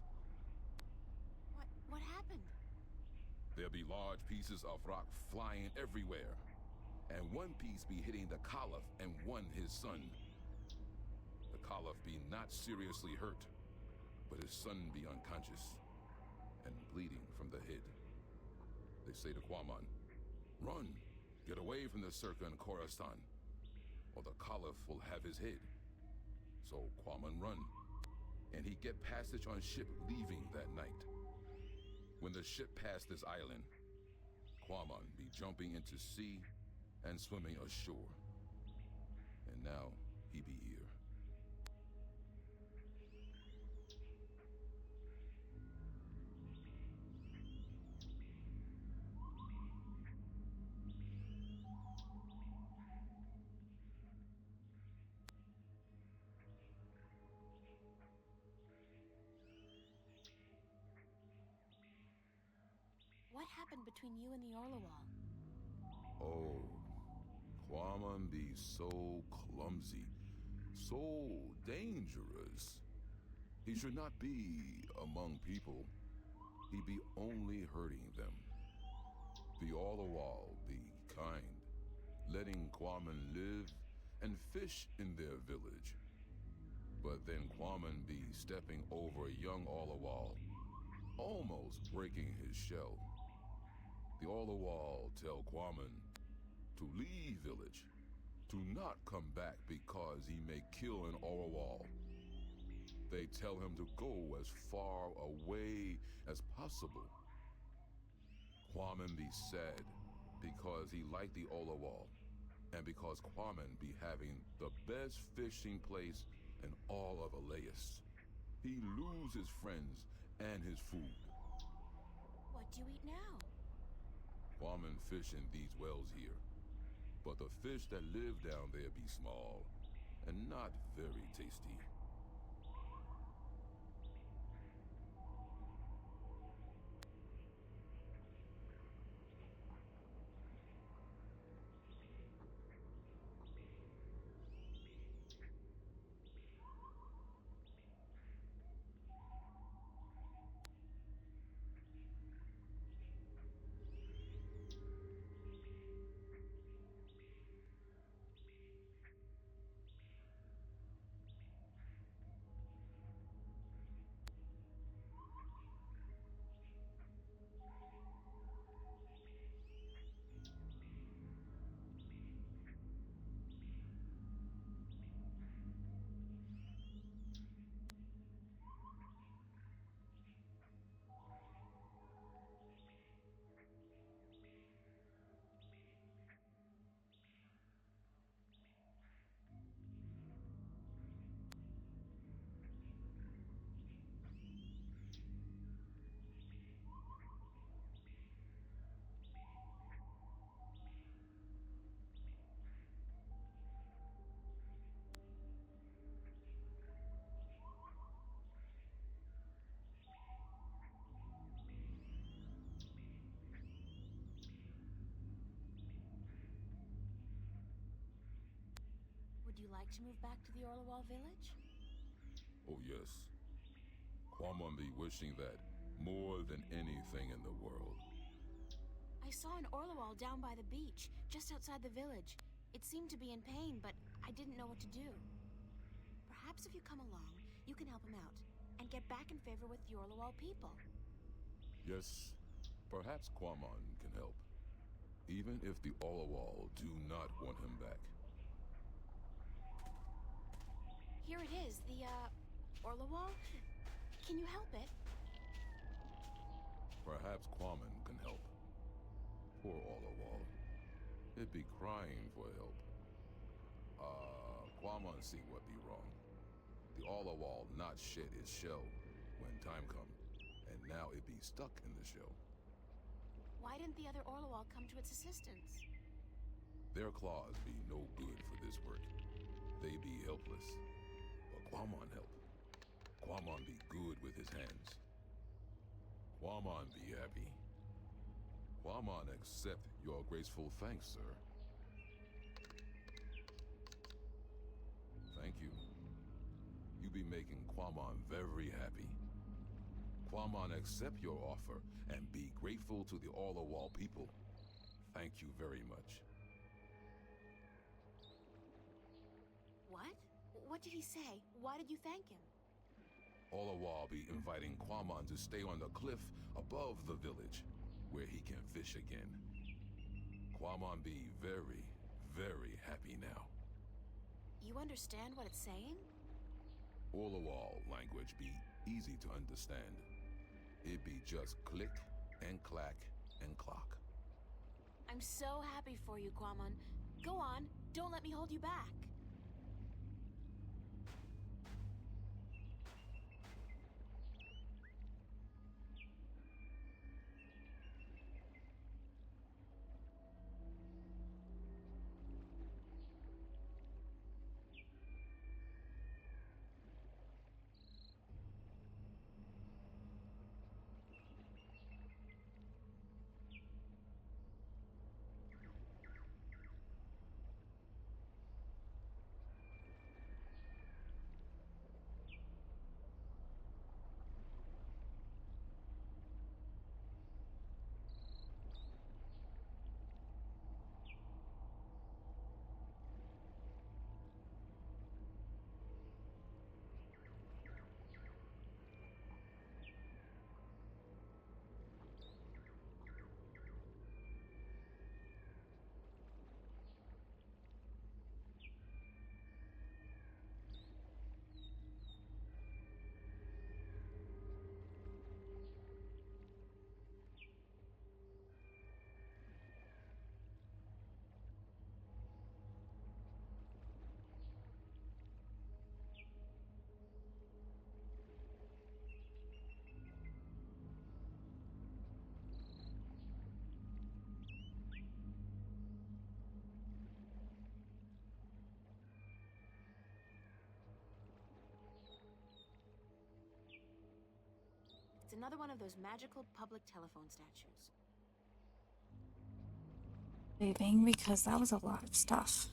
What happened? there be large pieces of rock flying everywhere, and one piece be hitting the Caliph and one his son. The Caliph be not seriously hurt, but his son be unconscious and bleeding from the head. They say to Quamon, run, get away from the Circa in Coruscant, or the Caliph will have his head. So Quamon run, and he get passage on ship leaving that night. When the ship passed this island, Quamon be jumping into sea and swimming ashore. And now he be here. What happened between you and the Orlawal? Oh, Quamon be so clumsy, so dangerous. He should not be among people. He be only hurting them. The Orlawal be kind, letting Quamon live and fish in their village. But then Quamon be stepping over a young Orlawal, almost breaking his shell. The Orlawal tell Quamon to leave village, to not come back because he may kill an Orlawal. They tell him to go as far away as possible. Quamon be sad because he liked the Orlawal, and because Quamon be having the best fishing place in all of Elias. He lose his friends and his food. What do you eat now? Quamon fish in these wells here, but the fish that live down there be small and not very tasty. like to move back to the Orlawal village? Oh yes. Quamon be wishing that more than anything in the world. I saw an Orlawal down by the beach, just outside the village. It seemed to be in pain, but I didn't know what to do. Perhaps if you come along, you can help him out, and get back in favor with the Orlawal people. Yes, perhaps Quamon can help. Even if the Orlawal do not want him back. Here it is, the, Orlawal? Can you help it? Perhaps Quamon can help. Poor Orlawal. It'd be crying for help. Quamon see what be wrong. The Orlawal not shed its shell when time come, and now it be stuck in the shell. Why didn't the other Orlawal come to its assistance? Their claws be no good for this work. They be helpless. But Quamon help. Quamon be good with his hands. Quamon be happy. Quamon accept your graceful thanks, sir. Thank you. You be making Quamon very happy. Quamon accept your offer and be grateful to the Orlawal people. Thank you very much. What? What did he say? Why did you thank him? Orlawal be inviting Quamon to stay on the cliff above the village, where he can fish again. Quamon be very, very happy now. You understand what it's saying? Orlawal language be easy to understand. It be just click and clack and clock. I'm so happy for you, Quamon. Go on, don't let me hold you back. It's another one of those magical public telephone statues. Saving because that was a lot of stuff.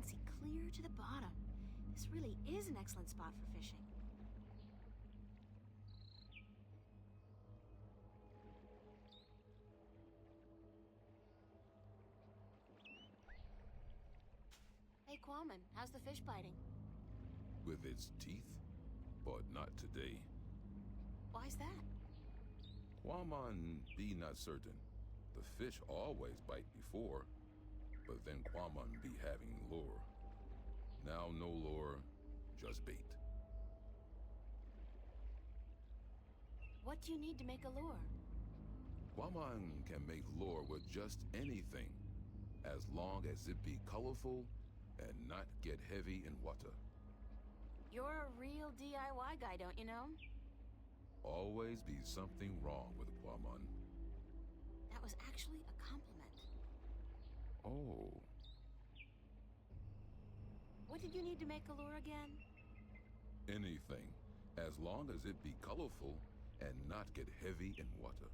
can see clear to the bottom. This really is an excellent spot for fishing. Hey, Quaman, how's the fish biting? With its teeth, but not today. Why's that? Quaman be not certain. The fish always bite before, but then Quaman be having lure. Now no lure, just bait. What do you need to make a lure? Quaman can make lure with just anything, as long as it be colorful and not get heavy in water. You're a real DIY guy, don't you know? Always be something wrong with Quaman. That was actually a compliment. Oh, What did you need to make a lure again? anything, as long as it be colorful and not get heavy in water.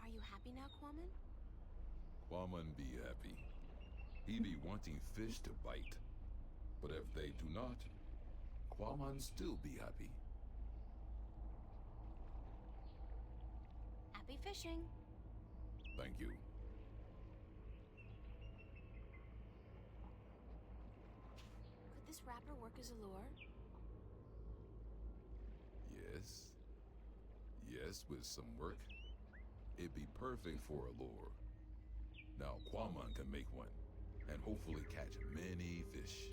Are you happy now, Quaman? Quaman be happy. He be wanting fish to bite. But if they do not, Quaman still be happy. Happy fishing. Thank you. Could this wrapper work as a lure? Yes. Yes, with some work, it'd be perfect for a lure. Now Quaman can make one, and hopefully catch many fish.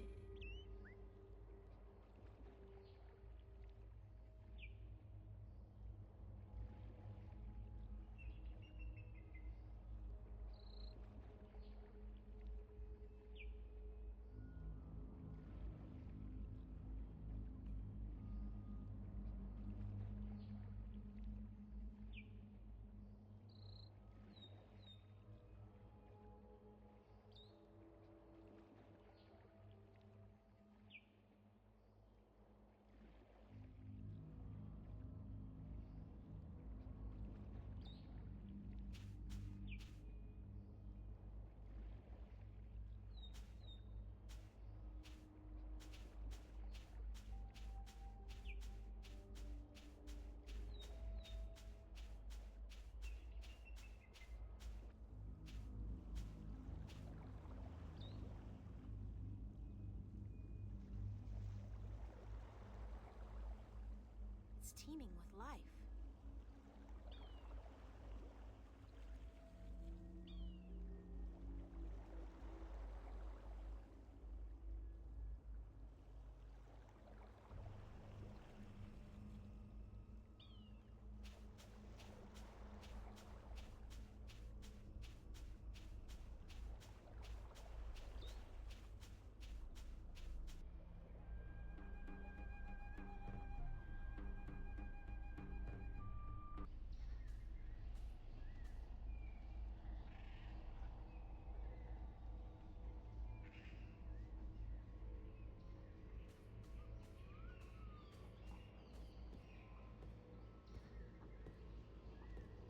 It's teeming with life.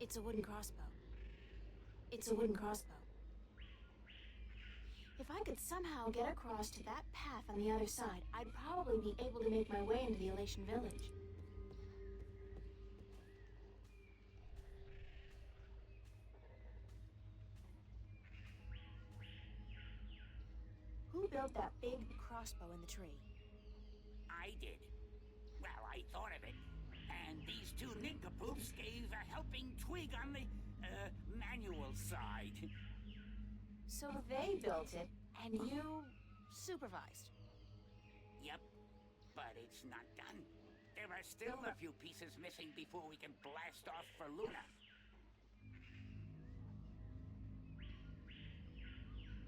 It's a wooden crossbow. It's a wooden crossbow. If I could somehow get across to that path on the other side, I'd probably be able to make my way into the Elation village. Who built that big crossbow in the tree? I did. Well, I thought of it. And these two nincompoops gave a helping twig on the, manual side. So they built it, and you supervised. Yep, but it's not done. There are still a few pieces missing before we can blast off for Luna.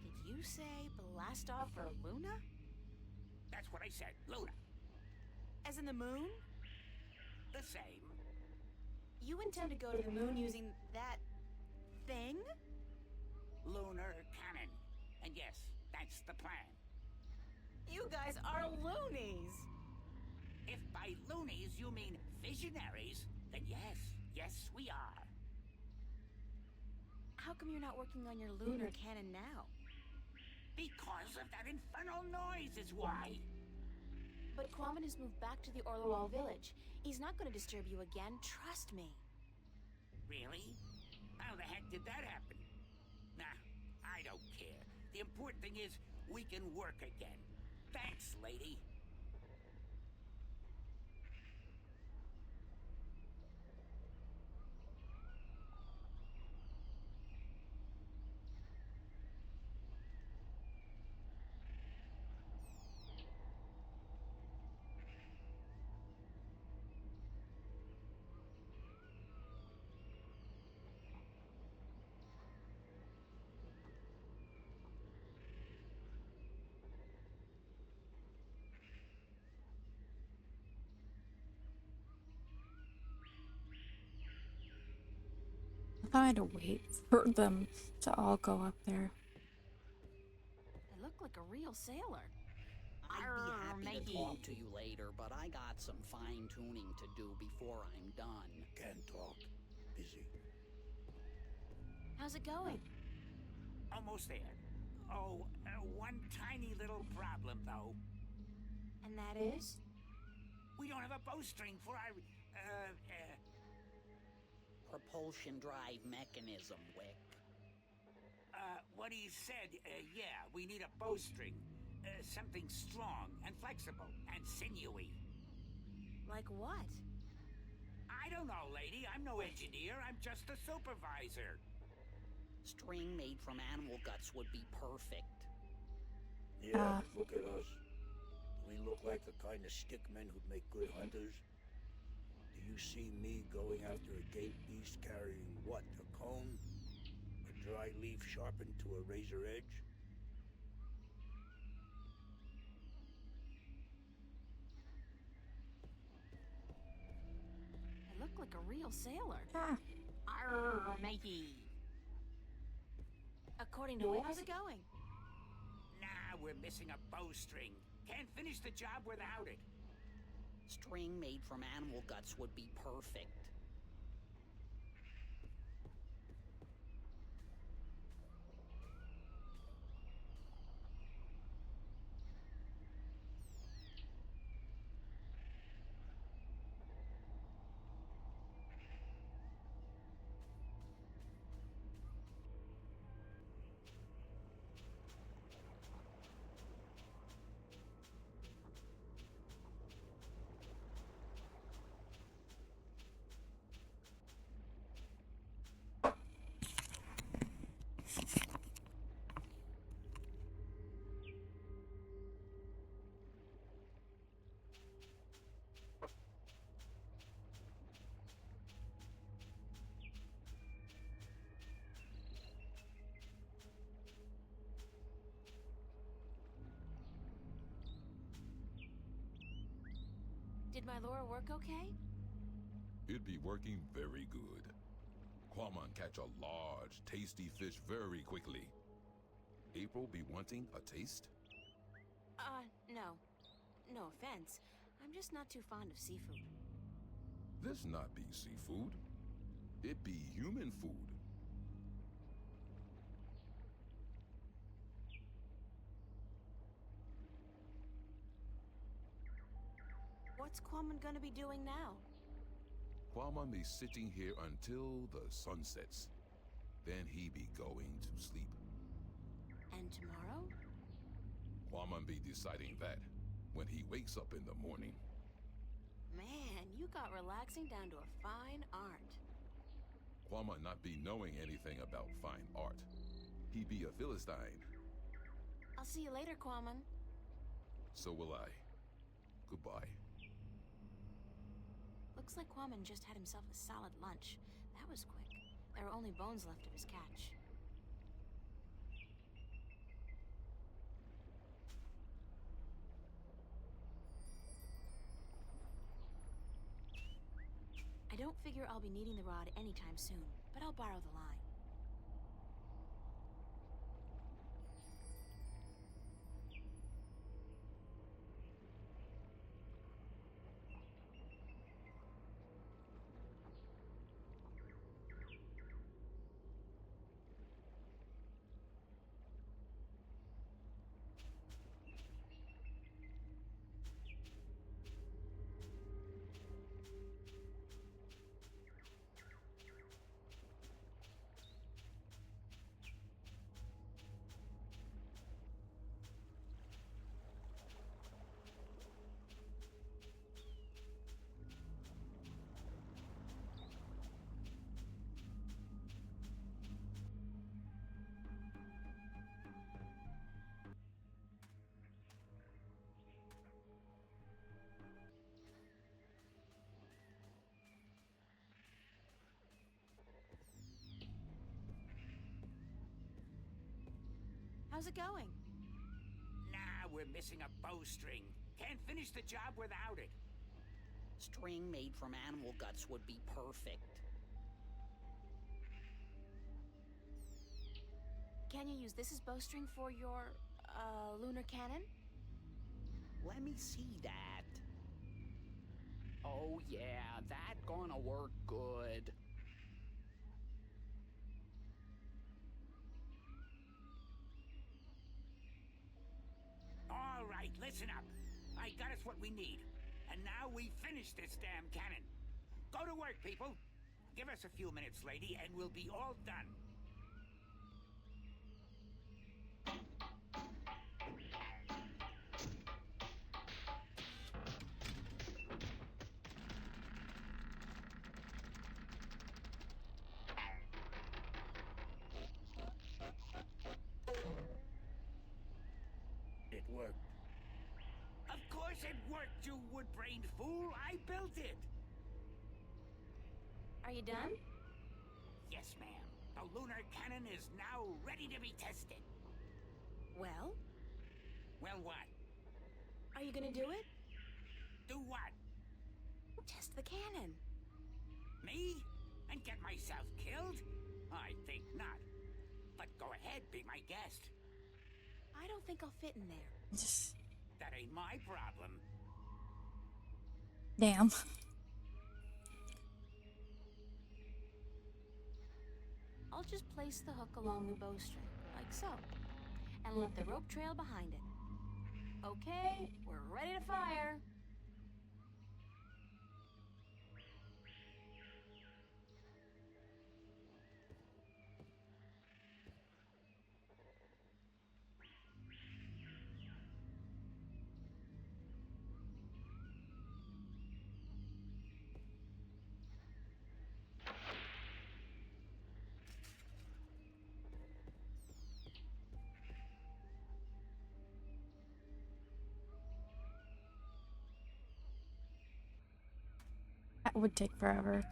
Did you say blast off for Luna? That's what I said, Luna. As in the moon? The same. You intend to go to the moon using that thing? Lunar cannon. And yes, that's the plan. You guys are loonies! If by loonies you mean visionaries, then yes we are. How come you're not working on your lunar cannon now? Because of that infernal noise is why. But Quammen has moved back to the Orlewall village. He's not going to disturb you again, trust me. Really? How the heck did that happen? Nah, I don't care. The important thing is we can work again. Thanks, lady. I thought I had to wait for them to all go up there. You look like a real sailor. I'd be happy to Maggie. talk to you later, but I got some fine-tuning to do before I'm done. Can't talk. Busy. How's it going? Almost there. Oh, one tiny little problem, though. And that is? We don't have a bowstring for our, Propulsion drive mechanism, Wick. what he said, yeah, we need a bowstring. Something strong and flexible and sinewy. Like what? I don't know, lady. I'm no engineer. I'm just a supervisor. String made from animal guts would be perfect. Yeah, look at us. Do we look like the kind of stickmen who'd make good hunters? Do you see me going after a gate beast carrying what? A cone? A dry leaf sharpened to a razor edge? You look like a real sailor. Ah, Arr, matey. According to how's it going? Nah, we're missing a bowstring. Can't finish the job without it. String made from animal guts would be perfect. Did my lure work okay? It'd be working very good. Quamon catch a large, tasty fish very quickly. April be wanting a taste? No. No offense. I'm just not too fond of seafood. This not be seafood. It be human food. What's Quammen gonna be doing now? Quamon be sitting here until the sun sets. Then he be going to sleep. And tomorrow? Quamon be deciding that when he wakes up in the morning. Man, you got relaxing down to a fine art. Quamon not be knowing anything about fine art. He be a Philistine. I'll see you later, Quammen. So will I. Goodbye. Looks like Quammen just had himself a solid lunch. That was quick. There were only bones left of his catch. I don't figure I'll be needing the rod anytime soon, but I'll borrow the line. How's it going? Nah, we're missing a bowstring. Can't finish the job without it. String made from animal guts would be perfect. Can you use this as bowstring for your, lunar cannon? Let me see that. Oh yeah, that gonna work good. All right, listen up. I got us what we need. And now we finish this damn cannon. Go to work, people. Give us a few minutes, lady, and we'll be all done. It worked. Of course it worked, you wood-brained fool. I built it. Are you done? Yes, ma'am. The lunar cannon is now ready to be tested. Well, Well, what? are you gonna do it? Do what? Test the cannon. Me? And get myself killed? I think not. But go ahead, be my guest. I don't think I'll fit in there. That ain't my problem. Damn. I'll just place the hook along the bowstring, like so, and let the rope trail behind it. Okay, we're ready to fire. That would take forever.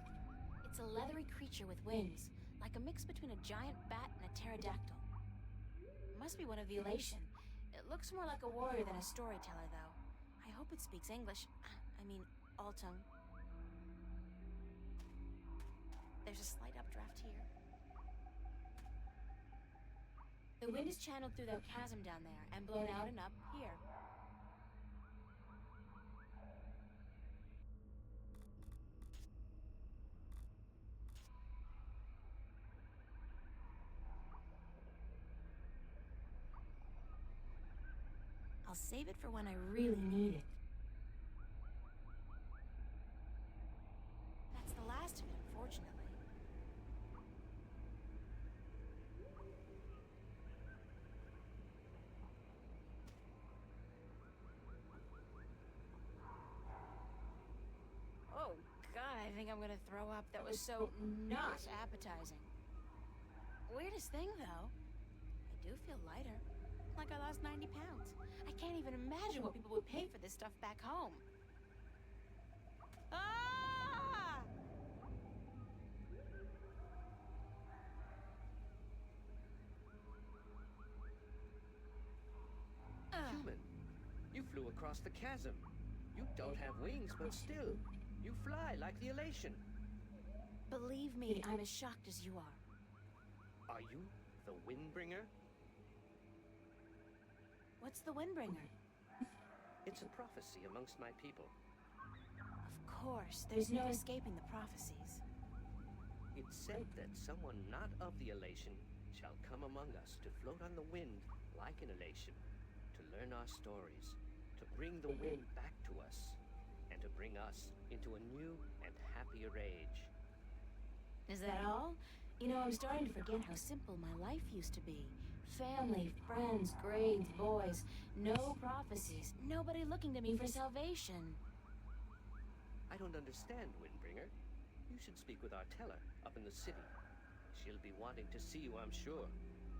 It's a leathery creature with wings, like a mix between a giant bat and a pterodactyl. Must be one of the Elation. It looks more like a warrior than a storyteller, though. I hope it speaks English. I mean, Altung. There's a slight updraft here. The wind is channeled through that chasm down there and blown out and up here. I'll save it for when I really need it. That's the last of it, unfortunately. Oh, God, I think I'm gonna throw up. That was so not appetizing. Weirdest thing, though, I do feel lighter. Like I lost 90 pounds. I can't even imagine what people would pay for this stuff back home. Ah! Human, you flew across the chasm. You don't have wings, but still, you fly like the Elation. Believe me, I'm as shocked as you are. Are you the Windbringer? What's the Windbringer? It's a prophecy amongst my people. Of course, there's no escaping the prophecies. It's said that someone not of the Elation shall come among us to float on the wind like an Elation, to learn our stories, to bring the wind back to us, and to bring us into a new and happier age. Is that all? You know, I'm starting to forget how simple my life used to be. Family, friends, grades, boys. No prophecies. Nobody looking to me for salvation. I don't understand, Windbringer. You should speak with our teller up in the city. She'll be wanting to see you, I'm sure.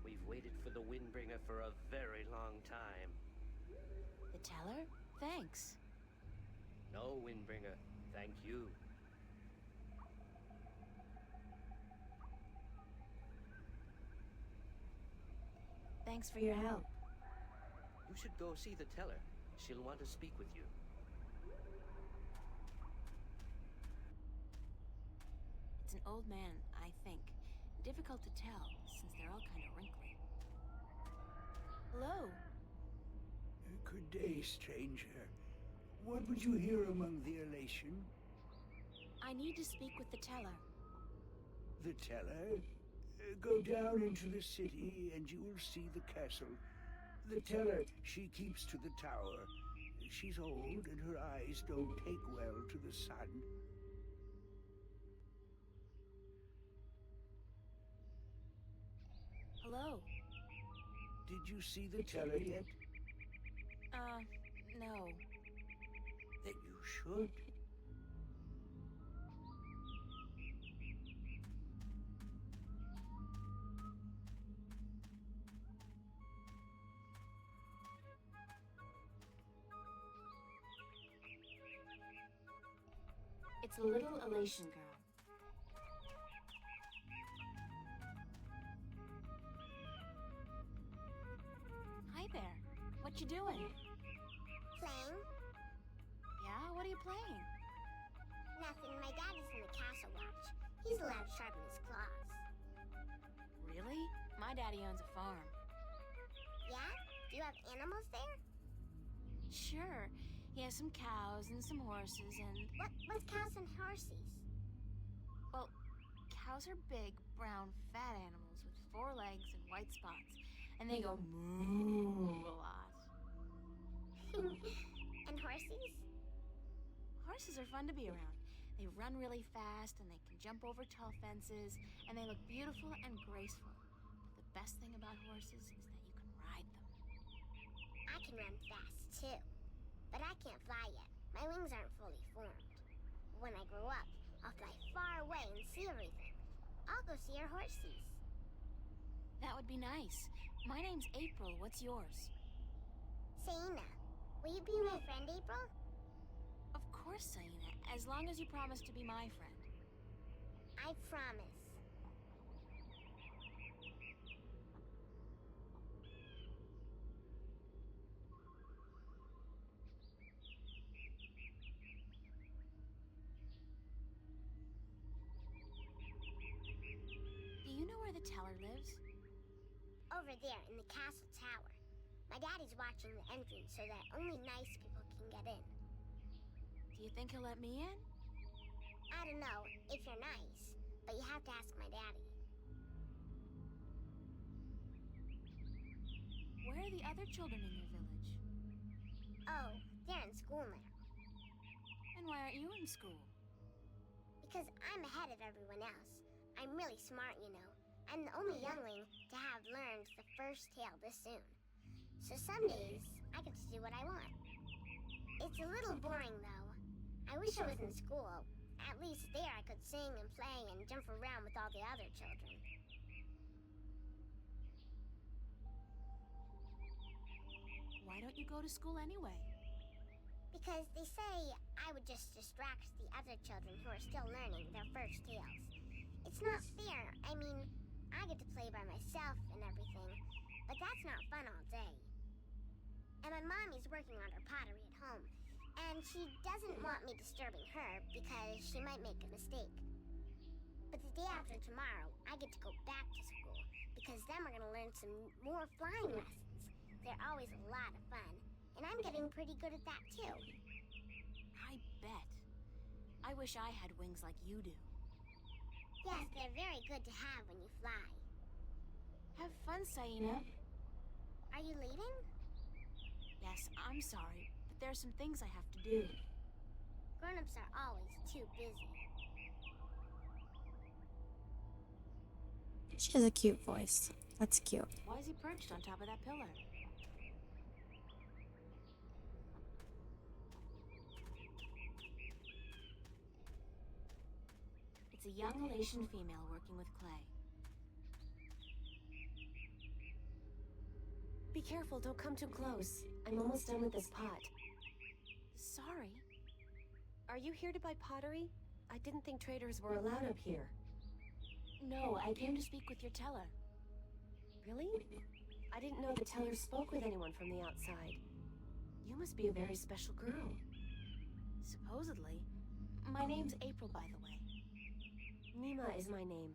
We've waited for the Windbringer for a very long time. The teller? Thanks. No, Windbringer. Thank you. thanks for your help. You should go see the teller. She'll want to speak with you. It's an old man, I think. Difficult to tell, since they're all kind of wrinkly. Hello. Good day, stranger. What would you hear among the elation? I need to speak with the teller. The teller? Go down into the city and you will see the castle. The teller, she keeps to the tower. She's old and her eyes don't take well to the sun. Hello. Did you see the teller yet? No. Then you should. It's a little elation girl. Hi there. What you doing? Playing? Yeah, what are you playing? Nothing. My daddy's in the castle watch. He's allowed to sharpen his claws. Really? My daddy owns a farm. Yeah? Do you have animals there? Sure. He has some cows and some horses and... What's cows and horses? Well, cows are big, brown, fat animals with 4 legs and white spots. And they go moo a lot. And horses? Horses are fun to be around. They run really fast and they can jump over tall fences and they look beautiful and graceful. But the best thing about horses is that you can ride them. I can run fast too. But I can't fly yet. My wings aren't fully formed. When I grow up, I'll fly far away and see everything. I'll go see our horses. That would be nice. My name's April. What's yours? Saina, will you be my friend, April? Of course, Saina. As long as you promise to be my friend. I promise. Do you know where the teller lives? Over there in the castle tower. My daddy's watching the entrance so that only nice people can get in. Do you think he'll let me in? I don't know if you're nice, but you have to ask my daddy. Where are the other children in your village? Oh, they're in school now. And why aren't you in school? Because I'm ahead of everyone else. I'm really smart, you know. I'm the only youngling to have learned the first tale this soon. So some days, I get to do what I want. It's a little boring, though. I wish I was in school. At least there I could sing and play and jump around with all the other children. Why don't you go to school anyway? Because they say I would just distract the other children who are still learning their first tales. It's not fair. I mean, I get to play by myself and everything, but that's not fun all day. And my mommy's working on her pottery at home, and she doesn't want me disturbing her because she might make a mistake. But the day after tomorrow, I get to go back to school, because then we're gonna learn some more flying lessons. They're always a lot of fun, and I'm getting pretty good at that too. I bet. I wish I had wings like you do. Yes, they're very good to have when you fly. Have fun, Saina. Are you leaving? Yes, I'm sorry, but there are some things I have to do. Grown-ups are always too busy. She has a cute voice. That's cute. Why is he perched on top of that pillar? It's a young Elation female working with clay. Be careful, don't come too close. I'm almost done with this pot. Sorry. Are you here to buy pottery? I didn't think traders were allowed up here. No, I came to speak with your teller. Really? I didn't know the teller spoke with anyone from the outside. You must be a very special girl. Supposedly. My name's April, by the way. Nima is my name.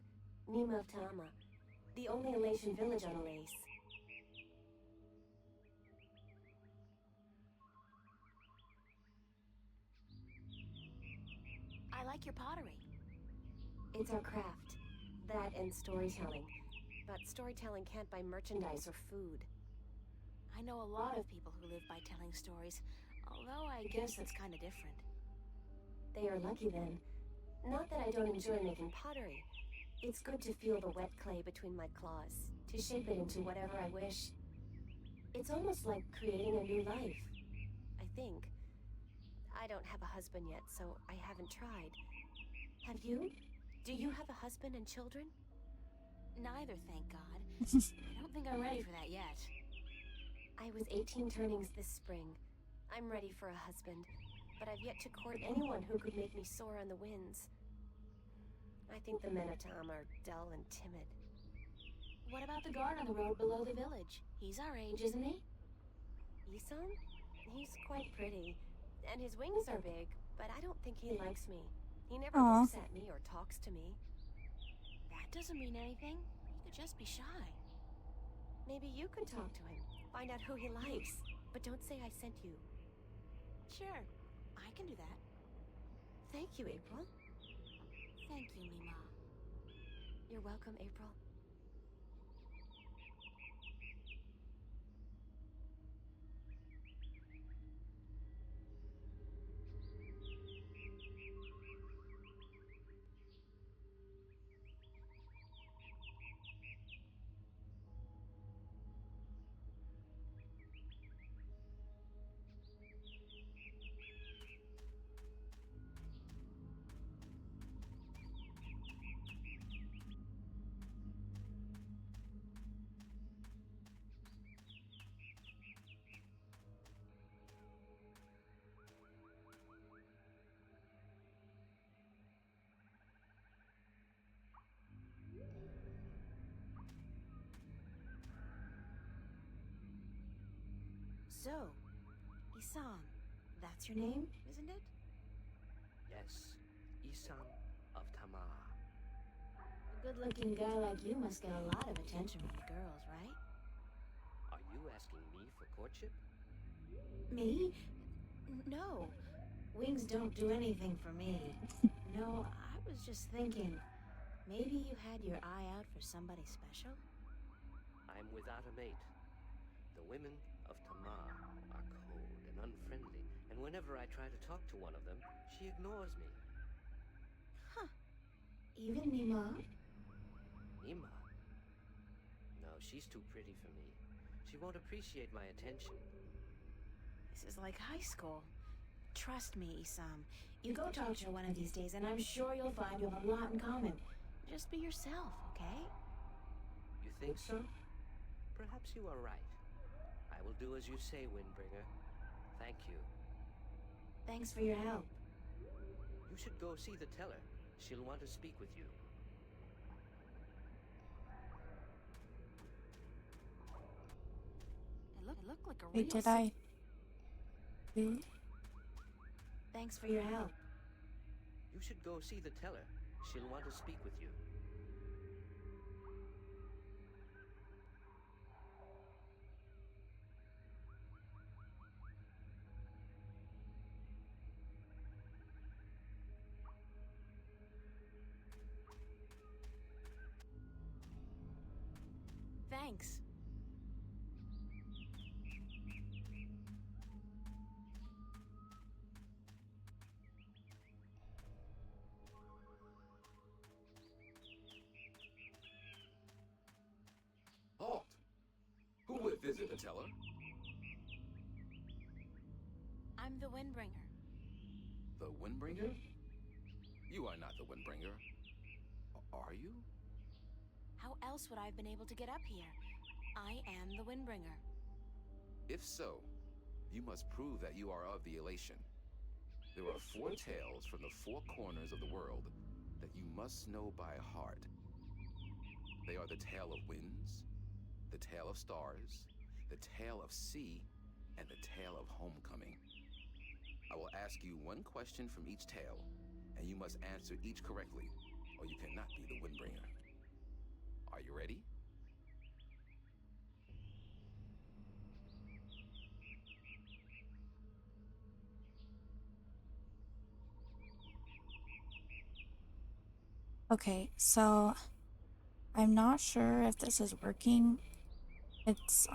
Nima of Ta'ama. The only Elation village on Alace. I like your pottery. It's our craft. That and storytelling. But storytelling can't buy merchandise or food. I know a lot of people who live by telling stories, although I guess that's kind of different. They are lucky then. Not that I don't enjoy making pottery. It's good to feel the wet clay between my claws, to shape it into whatever I wish. It's almost like creating a new life, I think. I don't have a husband yet, so I haven't tried. Have you? Do you have a husband and children? Neither, thank God. I don't think I'm ready for that yet. I was 18 turnings this spring. I'm ready for a husband, but I've yet to court anyone who could make me soar on the winds. I think the men of Ta'ama are dull and timid. What about the guard on the road below the village? He's our age, isn't he? Isam? He's quite pretty, and his wings are big, but I don't think he likes me. He never looks at me or talks to me. That doesn't mean anything. He could just be shy. Maybe you could talk to him, find out who he likes, but don't say I sent you. Sure, I can do that. Thank you, April. Thank you, Nima. You're welcome, April. So, Isam, that's your name, isn't it? Yes, Isam of Tamar. A good-looking guy like you must get a lot of attention from the girls, right? Are you asking me for courtship? Me? No. Wings don't do anything for me. No, I was just thinking, maybe you had your eye out for somebody special? I'm without a mate. The women of Tamar are cold and unfriendly, and whenever I try to talk to one of them, she ignores me. Huh. Even Nima? Nima? No, she's too pretty for me. She won't appreciate my attention. This is like high school. Trust me, Isam. You go talk to her one of these days, and I'm sure you'll find you have a lot in common. Just be yourself, okay? You think so? Perhaps you are right. I will do as you say, Windbringer. Thank you. Thanks for your help. You should go see the teller. She'll want to speak with you. It looked like a Wait, real did I? Really? Thanks for your help. You should go see the teller. She'll want to speak with you. Thanks. Halt! Who would visit the teller? I'm the Windbringer. The Windbringer? You are not the Windbringer. Are you? How else would I have been able to get up here? I am the Windbringer. If so, you must prove that you are of the Elation. There are 4 tales from the 4 corners of the world that you must know by heart. They are the tale of winds, the Tale of Stars, the Tale of Sea, and the Tale of Homecoming. I will ask you one question from each tale, and you must answer each correctly, or you cannot be the Windbringer. Are you ready? Okay, so I'm not sure if this is working. It's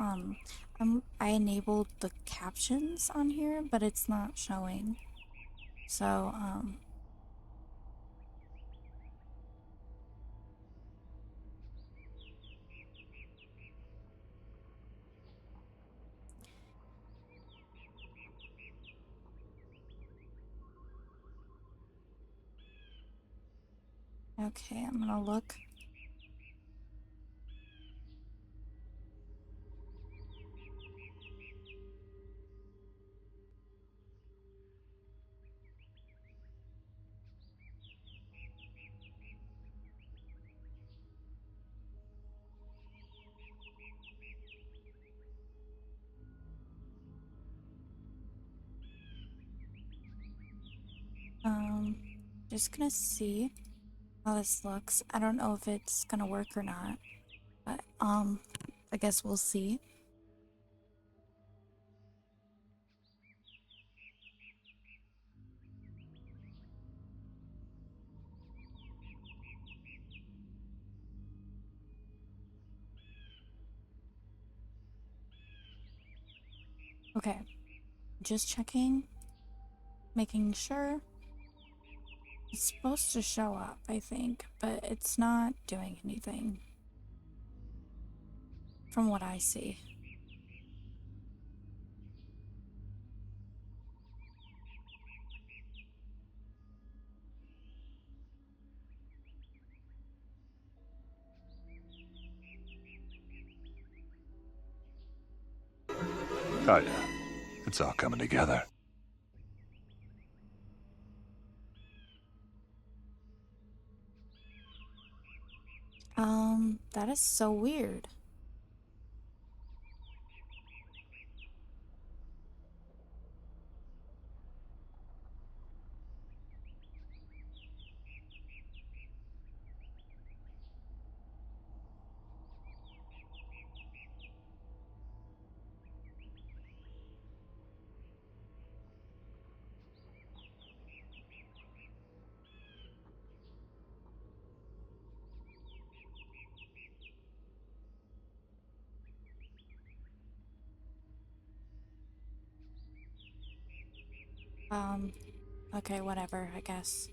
I enabled the captions on here, but it's not showing. So okay, I'm gonna look. Just gonna see how this looks. I don't know if it's gonna work or not, but I guess we'll see. Okay, just checking, making sure. It's supposed to show up, I think, but it's not doing anything from what I see. Oh yeah, it's all coming together. That is so weird. Okay, whatever, I guess.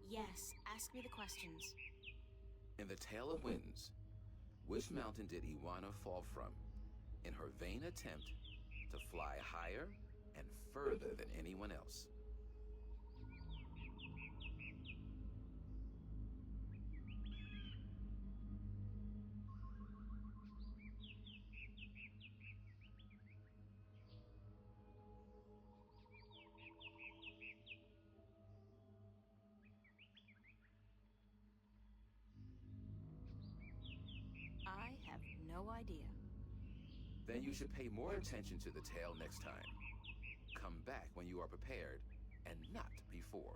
Yes, ask me the questions. In the Tale of Winds, which mountain did Iwana fall from in her vain attempt to fly higher and further than anyone else? I have no idea. Then you should pay more attention to the tale next time. Come back when you are prepared, and not before.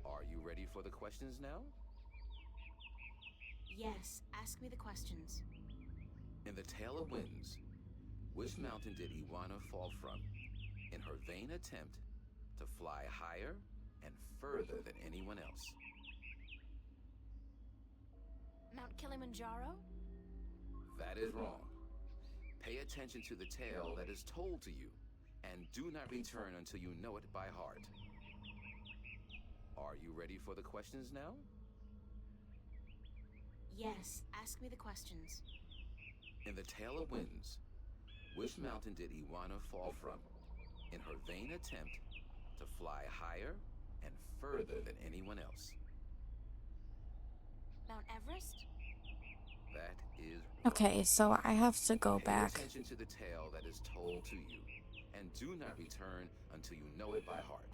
Are you ready for the questions now? Yes, ask me the questions. In the Tale of Winds, which mountain did Iwana fall from in her vain attempt to fly higher and further than anyone else? Mount Kilimanjaro? That is wrong. Pay attention to the tale that is told to you, and do not return until you know it by heart. Are you ready for the questions now? Yes, ask me the questions. In the Tale of Winds, which mountain did Iwana fall from in her vain attempt to fly higher and further than anyone else? Mount Everest? That is wrong. Okay, so I have to go Pay back. attention to the tale that is told to you, and do not return until you know it by heart.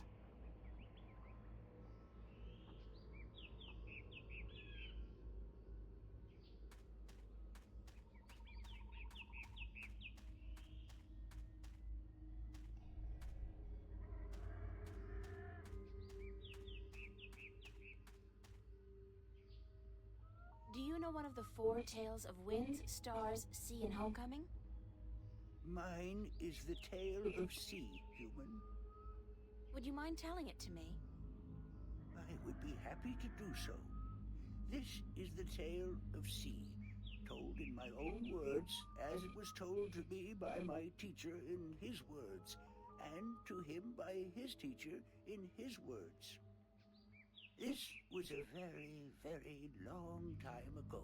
Do you know one of the 4 tales of Winds, Stars, Sea, and Homecoming? Mine is the tale of sea, human. Would you mind telling it to me? I would be happy to do so. This is the tale of sea, told in my own words, as it was told to me by my teacher in his words, and to him by his teacher in his words. This was a very, very long time ago,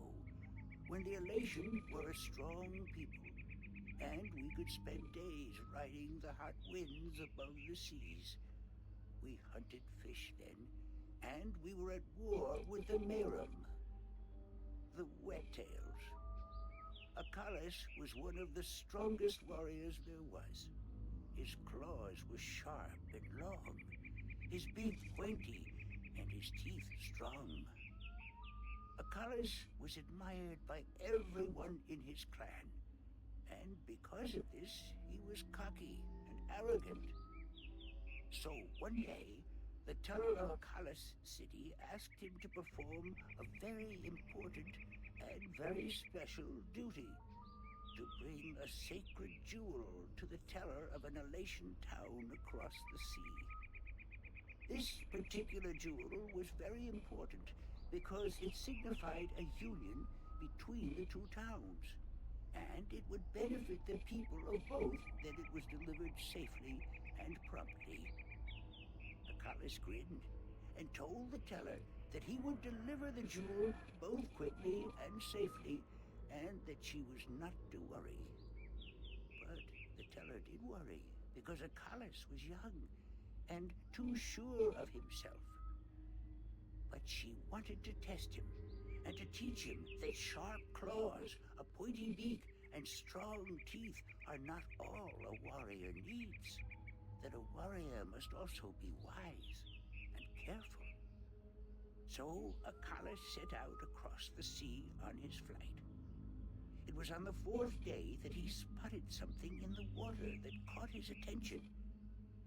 when the Elation were a strong people, and we could spend days riding the hot winds above the seas. We hunted fish then, and we were at war with the Merum, the Wet-tails. Akalis was one of the strongest warriors there was. His claws were sharp and long, his beak pointy, and his teeth strong. Akalis was admired by everyone in his clan, and because of this, he was cocky and arrogant. So one day, the teller of Akalis city asked him to perform a very important and very special duty, to bring a sacred jewel to the teller of an Elation town across the sea. This particular jewel was very important because it signified a union between the two towns, and it would benefit the people of both that it was delivered safely and promptly. Akalis grinned and told the teller that he would deliver the jewel both quickly and safely, and that she was not to worry. But the teller did worry, because Akalis was young and too sure of himself. But she wanted to test him, and to teach him that sharp claws, a pointy beak, and strong teeth are not all a warrior needs. That a warrior must also be wise and careful. So Akalis set out across the sea on his flight. It was on the 4th day that he spotted something in the water that caught his attention.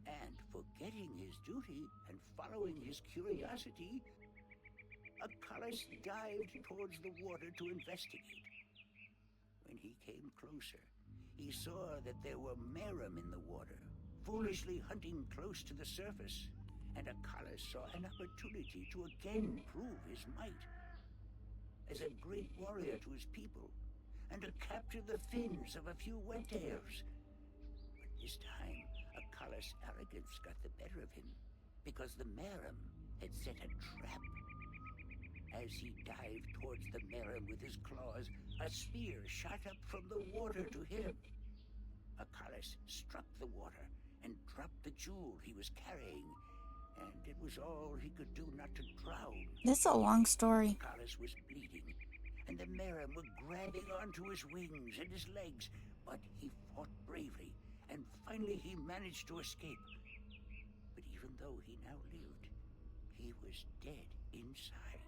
And forgetting his duty and following his curiosity, Akalis dived towards the water to investigate. When he came closer, he saw that there were Merum in the water, foolishly hunting close to the surface, and Akalis saw an opportunity to again prove his might as a great warrior to his people, and to capture the fins of a few Wet-tails. But this time, Akalis' arrogance got the better of him, because the Merum had set a trap. As he dived towards the Merum with his claws, a spear shot up from the water to hit him. Akalis struck the water and dropped the jewel he was carrying, and it was all he could do not to drown. This is a long story. Akalis was bleeding, and the Merum were grabbing onto his wings and his legs, but he fought bravely, and finally he managed to escape. But even though he now lived, he was dead inside,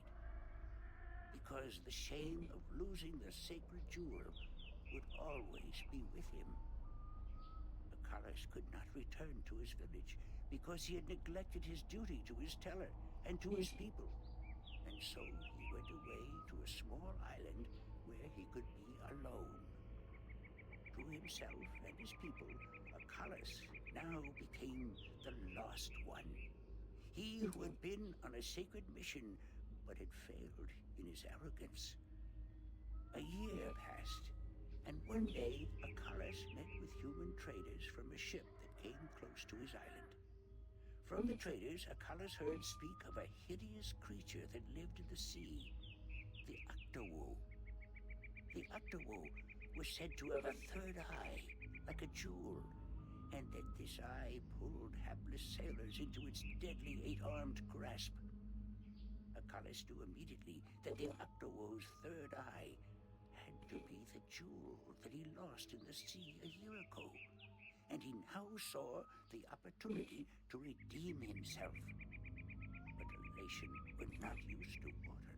because the shame of losing the sacred jewel would always be with him. Akalis could not return to his village, because he had neglected his duty to his teller and to his people. And so he went away to a small island where he could be alone. To himself and his people, Akalis now became the Lost One. He who had been on a sacred mission, but had failed in his arrogance. A year passed, and one day Akalis met with human traders from a ship that came close to his island. From the traders, Akalis heard speak of a hideous creature that lived in the sea, the Octowo. The Octowo was said to have a third eye, like a jewel, and that this eye pulled hapless sailors into its deadly 8-armed grasp. Akalis knew immediately that the Octowo's third eye had to be the jewel that he lost in the sea a year ago, and he now saw the opportunity to redeem himself. But Elation were not used to water,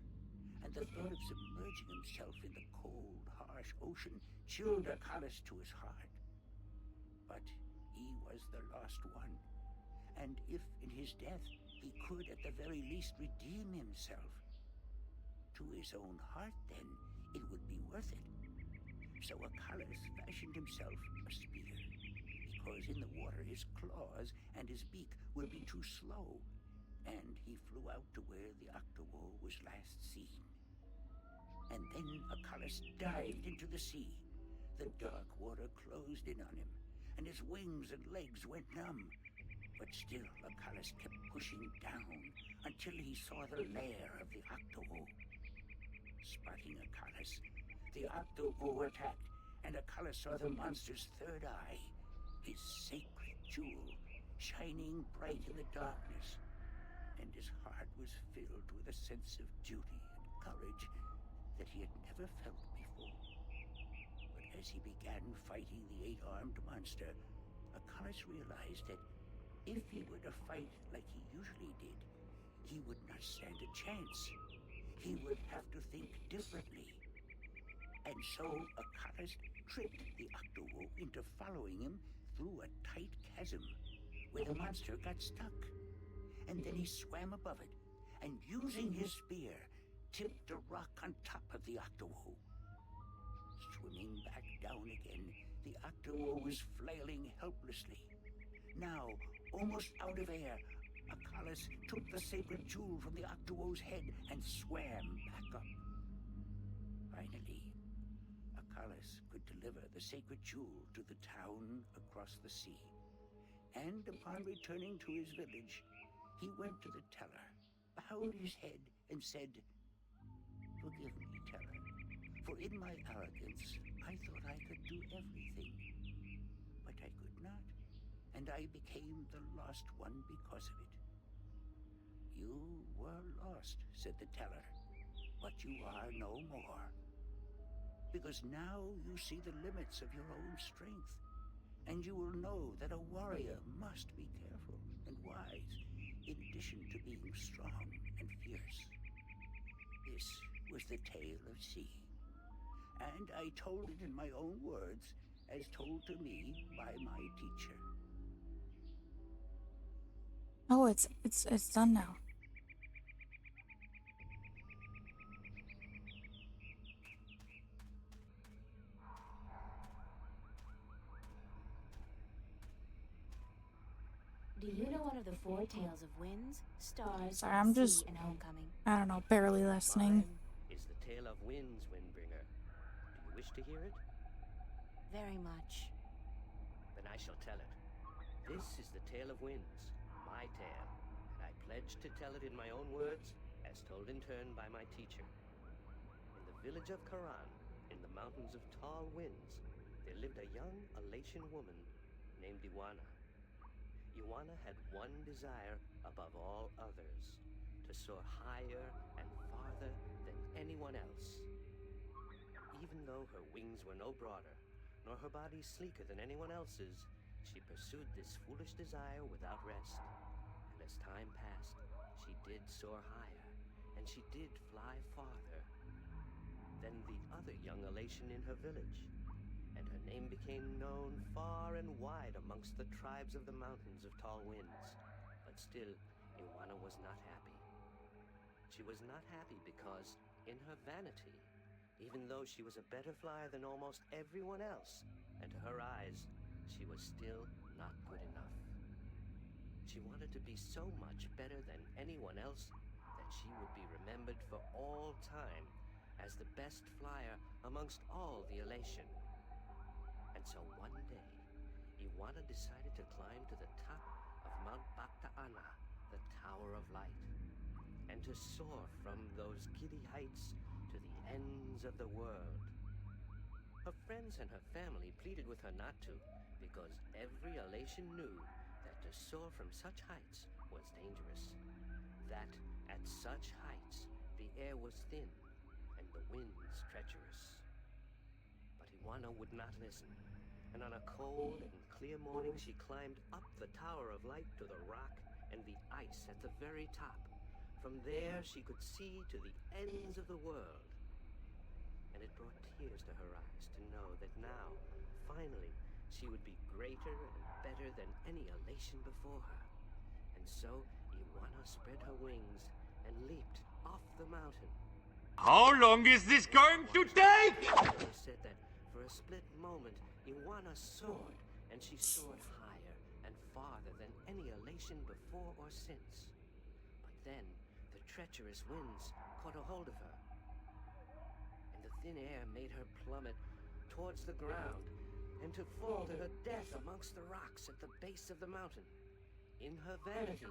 and the thought of submerging himself in the cold, harsh ocean chilled Akalis to his heart. But he was the Lost One, and if in his death he could at the very least redeem himself, to his own heart, then it would be worth it. So Acalas fashioned himself a spear, because in the water his claws and his beak will be too slow, and he flew out to where the Octowoe was last seen. And then Acalas dived into the sea. The dark water closed in on him, and his wings and legs went numb. But still Acalas kept pushing down until he saw the lair of the Octowoe. Spotting Acalas, the Octowoe attacked, and Acalas saw the monster's third eye, his sacred jewel, shining bright in the darkness. And his heart was filled with a sense of duty and courage that he had never felt before. But as he began fighting the 8-armed monster, Acalas realized that if he were to fight like he usually did, he would not stand a chance. He would have to think differently. And so Acalas tricked the Octowoe into following him through a tight chasm where the monster got stuck. And then he swam above it, and using his spear, tipped a rock on top of the Octowoe. Swimming back down again, the Octowoe was flailing helplessly. Now, almost out of air, Acalas took the sacred jewel from the Octowoe's head and swam back up. Finally, Acalas could deliver the sacred jewel to the town across the sea. And upon returning to his village, he went to the teller, bowed his head, and said, "Forgive me, teller, for in my arrogance I thought I could do everything. But I could not, and I became the lost one because of it." "You were lost," said the teller, "but you are no more. Because now you see the limits of your own strength, and you will know that a warrior must be careful and wise, in addition to being strong and fierce." This was the tale of C, and I told it in my own words, as told to me by my teacher. Oh, it's done now. Do you know one of the four tales of winds, stars, Sorry, I'm just, sea, and homecoming? I don't know, barely listening. Mine is the tale of winds, Windbringer. Do you wish to hear it? Very much. Then I shall tell it. This is the tale of winds, my tale, and I pledge to tell it in my own words, as told in turn by my teacher. In the village of Karan, in the mountains of tall winds, there lived a young Alatian woman named Iwana. Iwana had one desire above all others, to soar higher and farther than anyone else. Even though her wings were no broader, nor her body sleeker than anyone else's, she pursued this foolish desire without rest. And as time passed, she did soar higher, and she did fly farther than the other young Alatian in her village. And her name became known far and wide amongst the tribes of the mountains of tall winds. But still, Iwana was not happy. She was not happy because, in her vanity, even though she was a better flyer than almost everyone else, and to her eyes, she was still not good enough. She wanted to be so much better than anyone else that she would be remembered for all time as the best flyer amongst all the Alatian. And so one day, Iwana decided to climb to the top of Mount Bakta'ana, the Tower of Light, and to soar from those giddy heights to the ends of the world. Her friends and her family pleaded with her not to, because every Alatian knew that to soar from such heights was dangerous. That at such heights, the air was thin and the winds treacherous. But Iwana would not listen. And on a cold and clear morning, she climbed up the Tower of Light to the rock and the ice at the very top. From there, she could see to the ends of the world. And it brought tears to her eyes to know that now, finally, she would be greater and better than any Alatian before her. And so, Iwana spread her wings and leaped off the mountain. How long is this going to take? They said that for a split moment, Iwana soared, and she soared higher and farther than any elation before or since. But then, the treacherous winds caught a hold of her, and the thin air made her plummet towards the ground, and to fall to her death amongst the rocks at the base of the mountain. In her vanity,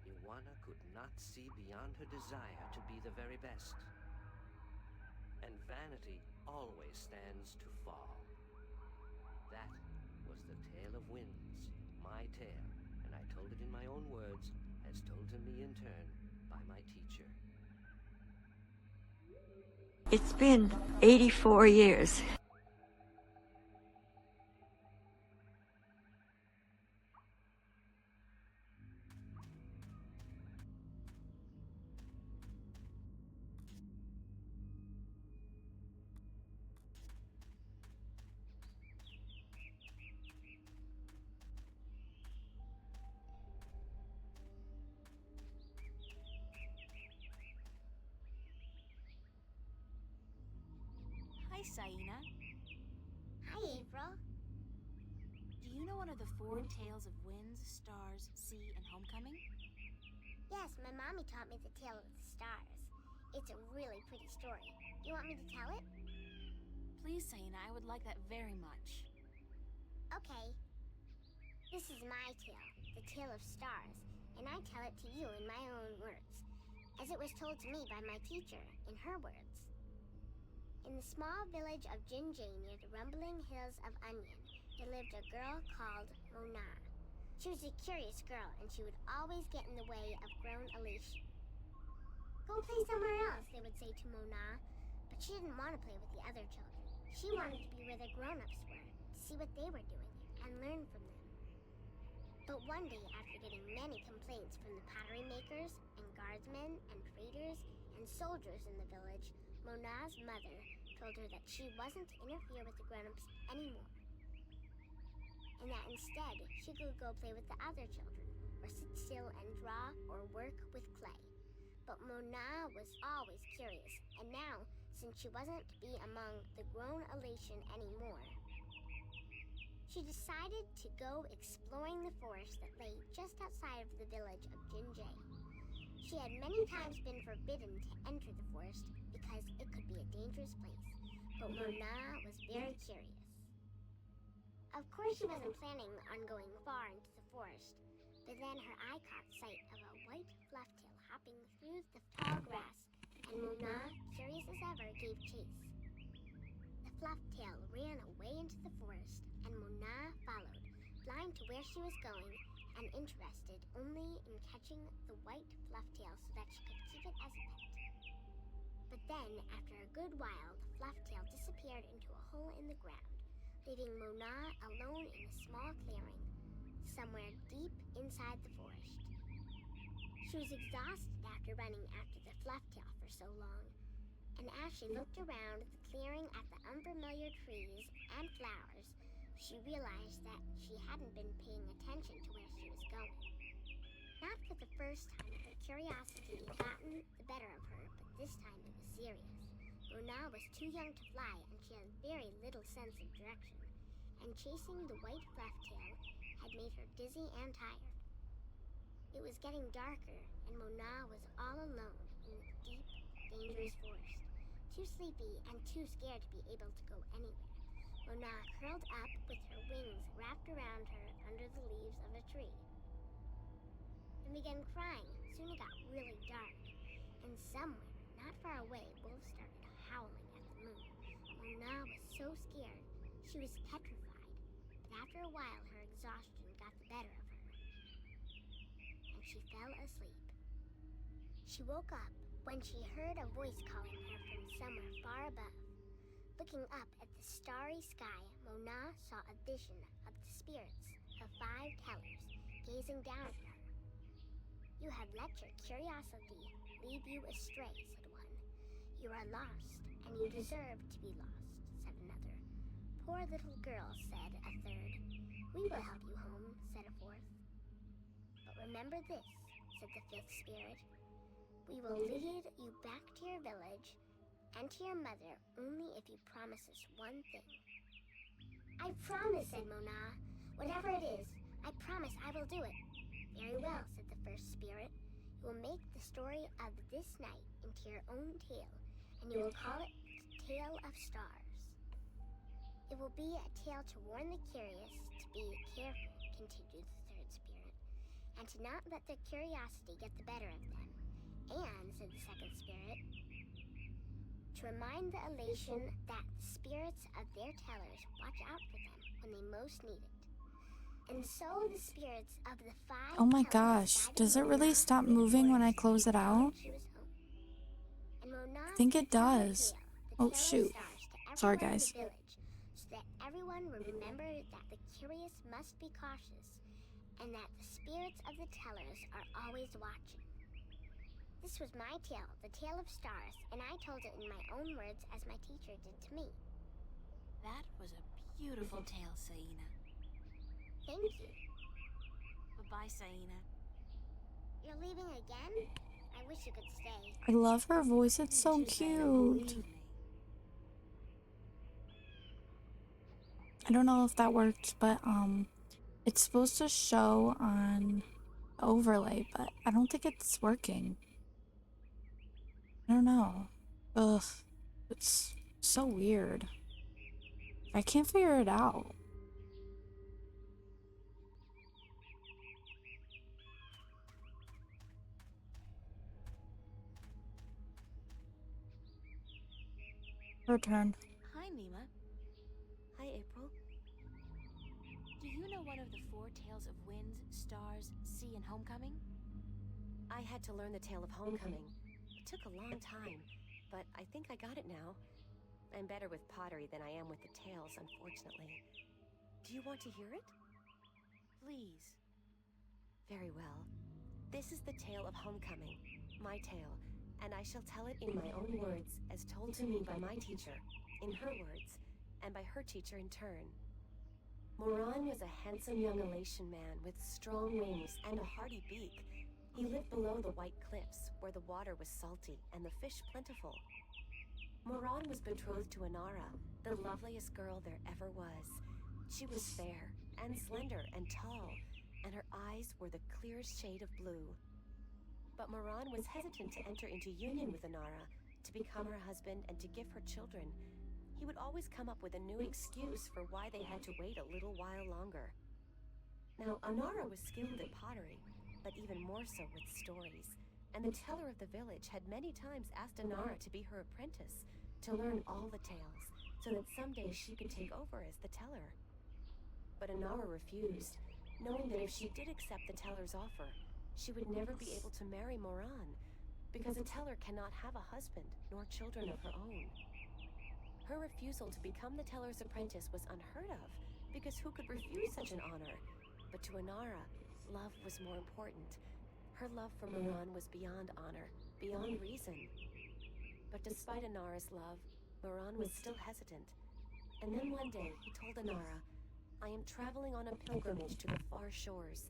Iwana could not see beyond her desire to be the very best. And vanity always stands to fall. That was the tale of winds, my tale, and I told it in my own words, as told to me in turn by my teacher. It's been 84 years. Hi, Saina. Hi, April. Do you know one of the four tales of winds, stars, sea, and homecoming? Yes, my mommy taught me the tale of the stars. It's a really pretty story. Do you want me to tell it? Please, Saina, I would like that very much. Okay. This is my tale, the tale of stars, and I tell it to you in my own words, as it was told to me by my teacher in her words. In the small village of Jinjay near the rumbling hills of Onion, there lived a girl called Mona. She was a curious girl, and she would always get in the way of grown Alicia. Go play somewhere else, they would say to Mona, but she didn't want to play with the other children. She wanted to be where the grown-ups were, to see what they were doing and learn from them. But one day, after getting many complaints from the pottery makers and guardsmen and traders and soldiers in the village, Mona's mother told her that she wasn't to interfere with the grown-ups anymore, and that instead she could go play with the other children, or sit still and draw or work with clay. But Mona was always curious, and now, since she wasn't to be among the grown elation anymore, she decided to go exploring the forest that lay just outside of the village of Jinjay. She had many times been forbidden to enter the forest because it could be a dangerous place, but Mona was very curious. Of course, she wasn't planning on going far into the forest, but then her eye caught sight of a white flufftail hopping through the tall grass, and Mona, curious as ever, gave chase. The flufftail ran away into the forest, and Mona followed, blind to where she was going and interested only in catching the white flufftail so that she could keep it as a pet. But then, after a good while, the flufftail disappeared into a hole in the ground, leaving Mona alone in a small clearing, somewhere deep inside the forest. She was exhausted after running after the flufftail for so long, and as she looked around the clearing at the unfamiliar trees and flowers, she realized that she hadn't been paying attention to where she was going. Not for the first time had curiosity gotten the better of her, but this time it was serious. Mona was too young to fly, and she had very little sense of direction, and chasing the white flufftail had made her dizzy and tired. It was getting darker, and Mona was all alone in the deep, dangerous forest, too sleepy and too scared to be able to go anywhere. Mona curled up with her wings wrapped around her under the leaves of a tree, and began crying. Soon it got really dark, and somewhere, not far away, wolves started howling at the moon. Mona was so scared, she was petrified, but after a while her exhaustion got the better of her, and she fell asleep. She woke up when she heard a voice calling her from somewhere far above. Looking up at the starry sky, Mona saw a vision of the spirits of 5 tellers gazing down at her. "You have let your curiosity lead you astray," said one. "You are lost, and you deserve to be lost," said another. "Poor little girl," said a third. "We will help you home," said a fourth. "But remember this," said the 5th spirit. "We will lead you back to your village, and to your mother only if you promise us one thing. I promise, said Mona. Whatever it is, I promise I will do it. Very well, said the first spirit. You will make the story of this night into your own tale, and you will call it Tale of Stars. It will be a tale to warn the curious to be careful, continued the third spirit, and to not let their curiosity get the better of them. And, said the second spirit, to remind the elation that the spirits of their tellers watch out for them when they most need it. And so the spirits of the five Oh my tellers gosh, guided does it really Mona stop to the moving when I forest close it out? she was home. And Mona I think it told her does. tale, the Oh tale of shoot. stars, to Sorry everyone in guys. the village, so that everyone will remember that the curious must be cautious, and that the spirits of the tellers are always watching. This was my tale, the tale of stars, and I told it in my own words as my teacher did to me. That was a beautiful tale, Saina. Thank you. Bye-bye, Saina. You're leaving again? I wish you could stay. I love her voice, it's so cute. I don't know if that worked, but it's supposed to show on overlay, but I don't think it's working. I don't know. Ugh. It's so weird. I can't figure it out. Her turn. Hi, Nima. Hi, April. Do you know one of the four tales of wind, stars, sea, and homecoming? I had to learn the tale of homecoming. It took a long time, but I think I got it now. I'm better with pottery than I am with the tales, unfortunately. Do you want to hear it? Please. Very well. This is the tale of homecoming, my tale, and I shall tell it in my own words, as told to me by my teacher, in her words, and by her teacher in turn. Moran was a handsome young Elation man with strong wings and a hardy beak. He lived below the white cliffs, where the water was salty and the fish plentiful. Moran was betrothed to Inara, the loveliest girl there ever was. She was fair, and slender, and tall, and her eyes were the clearest shade of blue. But Moran was hesitant to enter into union with Inara, to become her husband and to give her children. He would always come up with a new excuse for why they had to wait a little while longer. Now, Inara was skilled at pottery, but even more so with stories, and the teller of the village had many times asked Inara to be her apprentice, to learn all the tales, so that someday she could take over as the teller. But Inara refused, knowing that if she did accept the teller's offer, she would never be able to marry Moran, because a teller cannot have a husband nor children of her own. Her refusal to become the teller's apprentice was unheard of, because who could refuse such an honor? But to Inara, love was more important. Her love for Moran was beyond honor, beyond reason. But despite Inara's love, Moran was still hesitant. And then one day, he told Inara, "I am traveling on a pilgrimage to the far shores.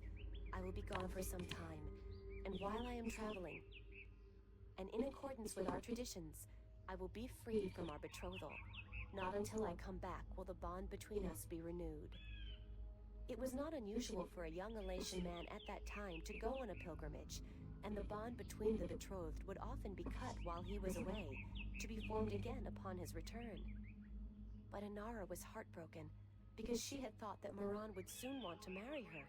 I will be gone for some time, and while I am traveling, and in accordance with our traditions, I will be free from our betrothal. Not until I come back will the bond between us be renewed." It was not unusual for a young Elation man at that time to go on a pilgrimage, and the bond between the betrothed would often be cut while he was away, to be formed again upon his return. But Inara was heartbroken, because she had thought that Moran would soon want to marry her.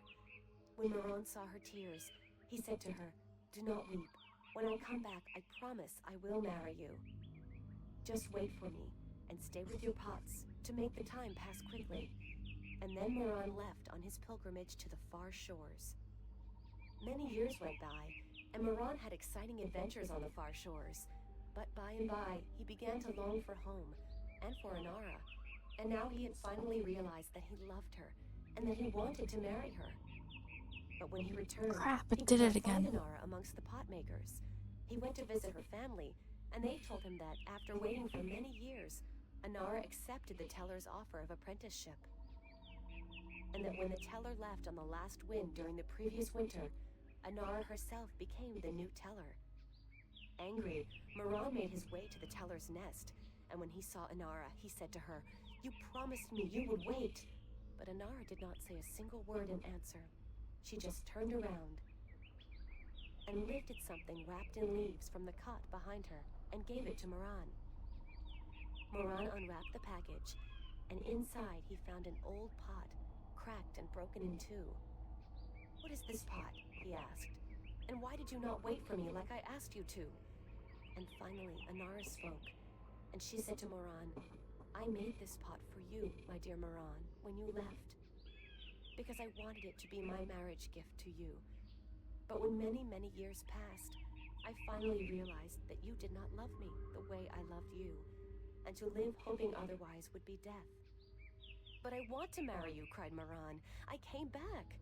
When Moran saw her tears, he said to her, "Do not weep. When I come back, I promise I will marry you. Just wait for me, and stay with your pots, to make the time pass quickly." And then Moran left on his pilgrimage to the far shores. Many years went by, and Moran had exciting adventures on the far shores. But by and by, he began to long for home, and for Inara. And now he had finally realized that he loved her, and that he wanted to marry her. But when he returned, Crap, he it could did not it find again. Inara amongst the pot makers. He went to visit her family, and they told him that, after waiting for many years, Inara accepted the teller's offer of apprenticeship. And that when the teller left on the last wind during the previous winter, Inara herself became the new teller. Angry, Moran made his way to the teller's nest, and when he saw Inara, he said to her, "You promised me you would wait." But Inara did not say a single word in answer. She just turned around and lifted something wrapped in leaves from the cot behind her and gave it to Moran. Moran unwrapped the package, and inside he found an old pot, cracked and broken in two. "What is this pot?" he asked. "And why did you not wait for me like I asked you to?" And finally, Inara spoke, and she said to Moran, "I made this pot for you, my dear Moran, when you left, because I wanted it to be my marriage gift to you. But when many, many years passed, I finally realized that you did not love me the way I loved you, and to live hoping otherwise would be death." "But I want to marry you," cried Moran. "I came back."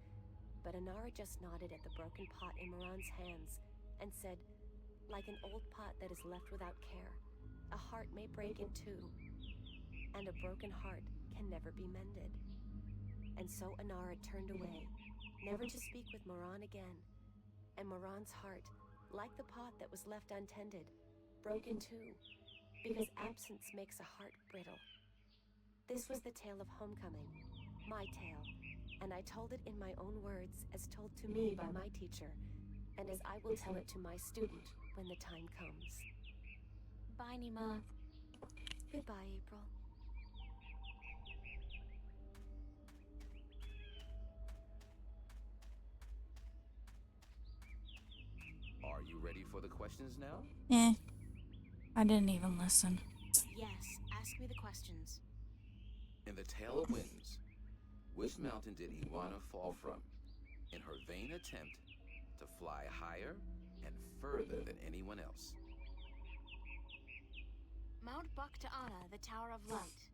But Inara just nodded at the broken pot in Moran's hands and said, "Like an old pot that is left without care, a heart may break in two, and a broken heart can never be mended." And so Inara turned away, never to speak with Moran again, and Moran's heart, like the pot that was left untended, broke in two, because absence makes a heart brittle. This was the tale of homecoming, my tale, and I told it in my own words as told to me by my teacher, and as I will tell it to my student when the time comes. Bye, Nima. Goodbye, April. Are you ready for the questions now? I didn't even listen. Yes, ask me the questions. In the Tale of Winds, which mountain did Iwana fall from in her vain attempt to fly higher and further than anyone else? Mount Bakta'ana, the Tower of Light.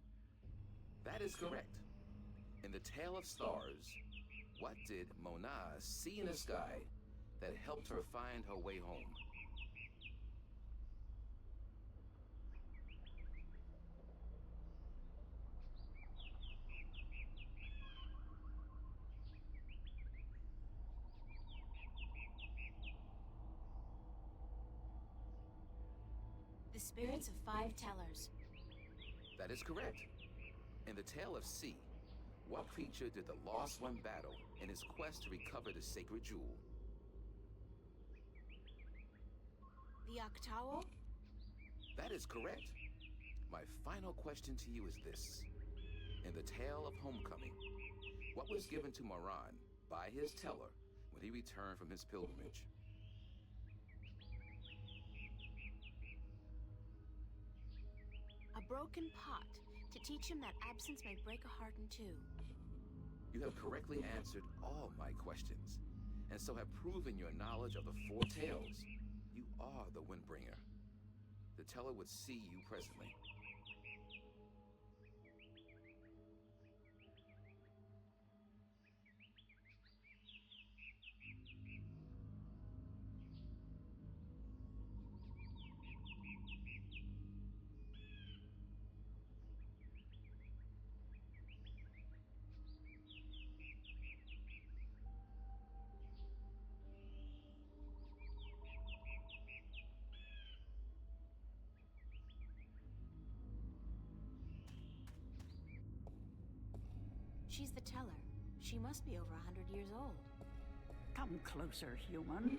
That is correct. In the Tale of Stars, what did Mona see in the sky that helped her find her way home? The spirits of 5 tellers. That is correct. In the Tale of Sea, what creature did the Lost One battle in his quest to recover the sacred jewel? The Octawo? That is correct. My final question to you is this. In the Tale of Homecoming, what was given to Moran by his teller when he returned from his pilgrimage? A broken pot, to teach him that absence may break a heart in two. You have correctly answered all my questions, and so have proven your knowledge of the 4 tales. You are the Windbringer. The teller would see you presently. She's the teller. She must be over 100 years old. Come closer, human.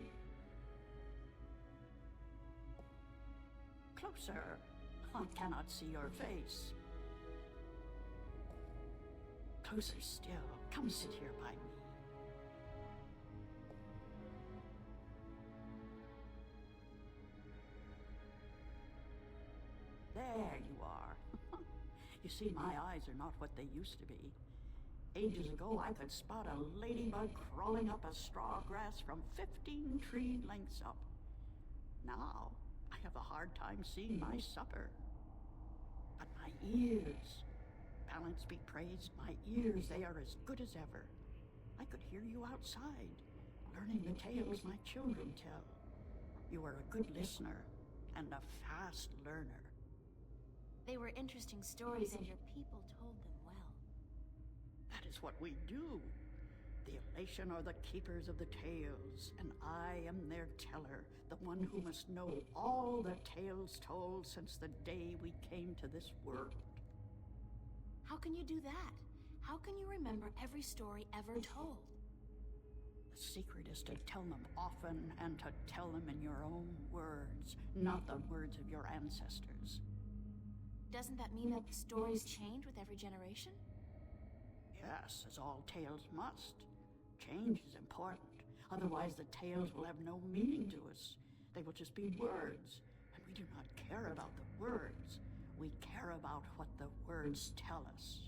Closer. I cannot see your face. Closer still. Come sit here by me. There you are. You see, my eyes are not what they used to be. Ages ago, I could spot a ladybug crawling up a straw grass from 15 tree lengths up. Now, I have a hard time seeing my supper. But my ears, balance be praised, my ears, they are as good as ever. I could hear you outside, learning the tales my children tell. You are a good listener and a fast learner. They were interesting stories, and your people told them well. That is what we do. The Elation are the keepers of the tales, and I am their teller, the one who must know all the tales told since the day we came to this world. How can you do that? How can you remember every story ever told? The secret is to tell them often and to tell them in your own words, not the words of your ancestors. Doesn't that mean that the stories change with every generation? Yes, as all tales must. Change is important. Otherwise, the tales will have no meaning to us. They will just be words. And we do not care about the words. We care about what the words tell us.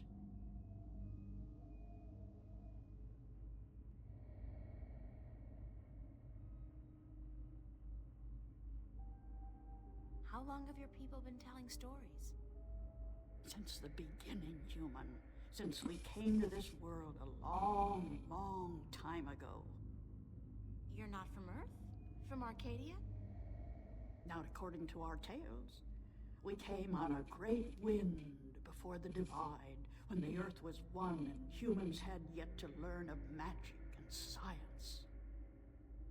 How long have your people been telling stories? Since the beginning, human. Since we came to this world a long, long time ago. You're not from Earth? From Arcadia? Not according to our tales. We came on a great wind before the divide, when the Earth was one and humans had yet to learn of magic and science.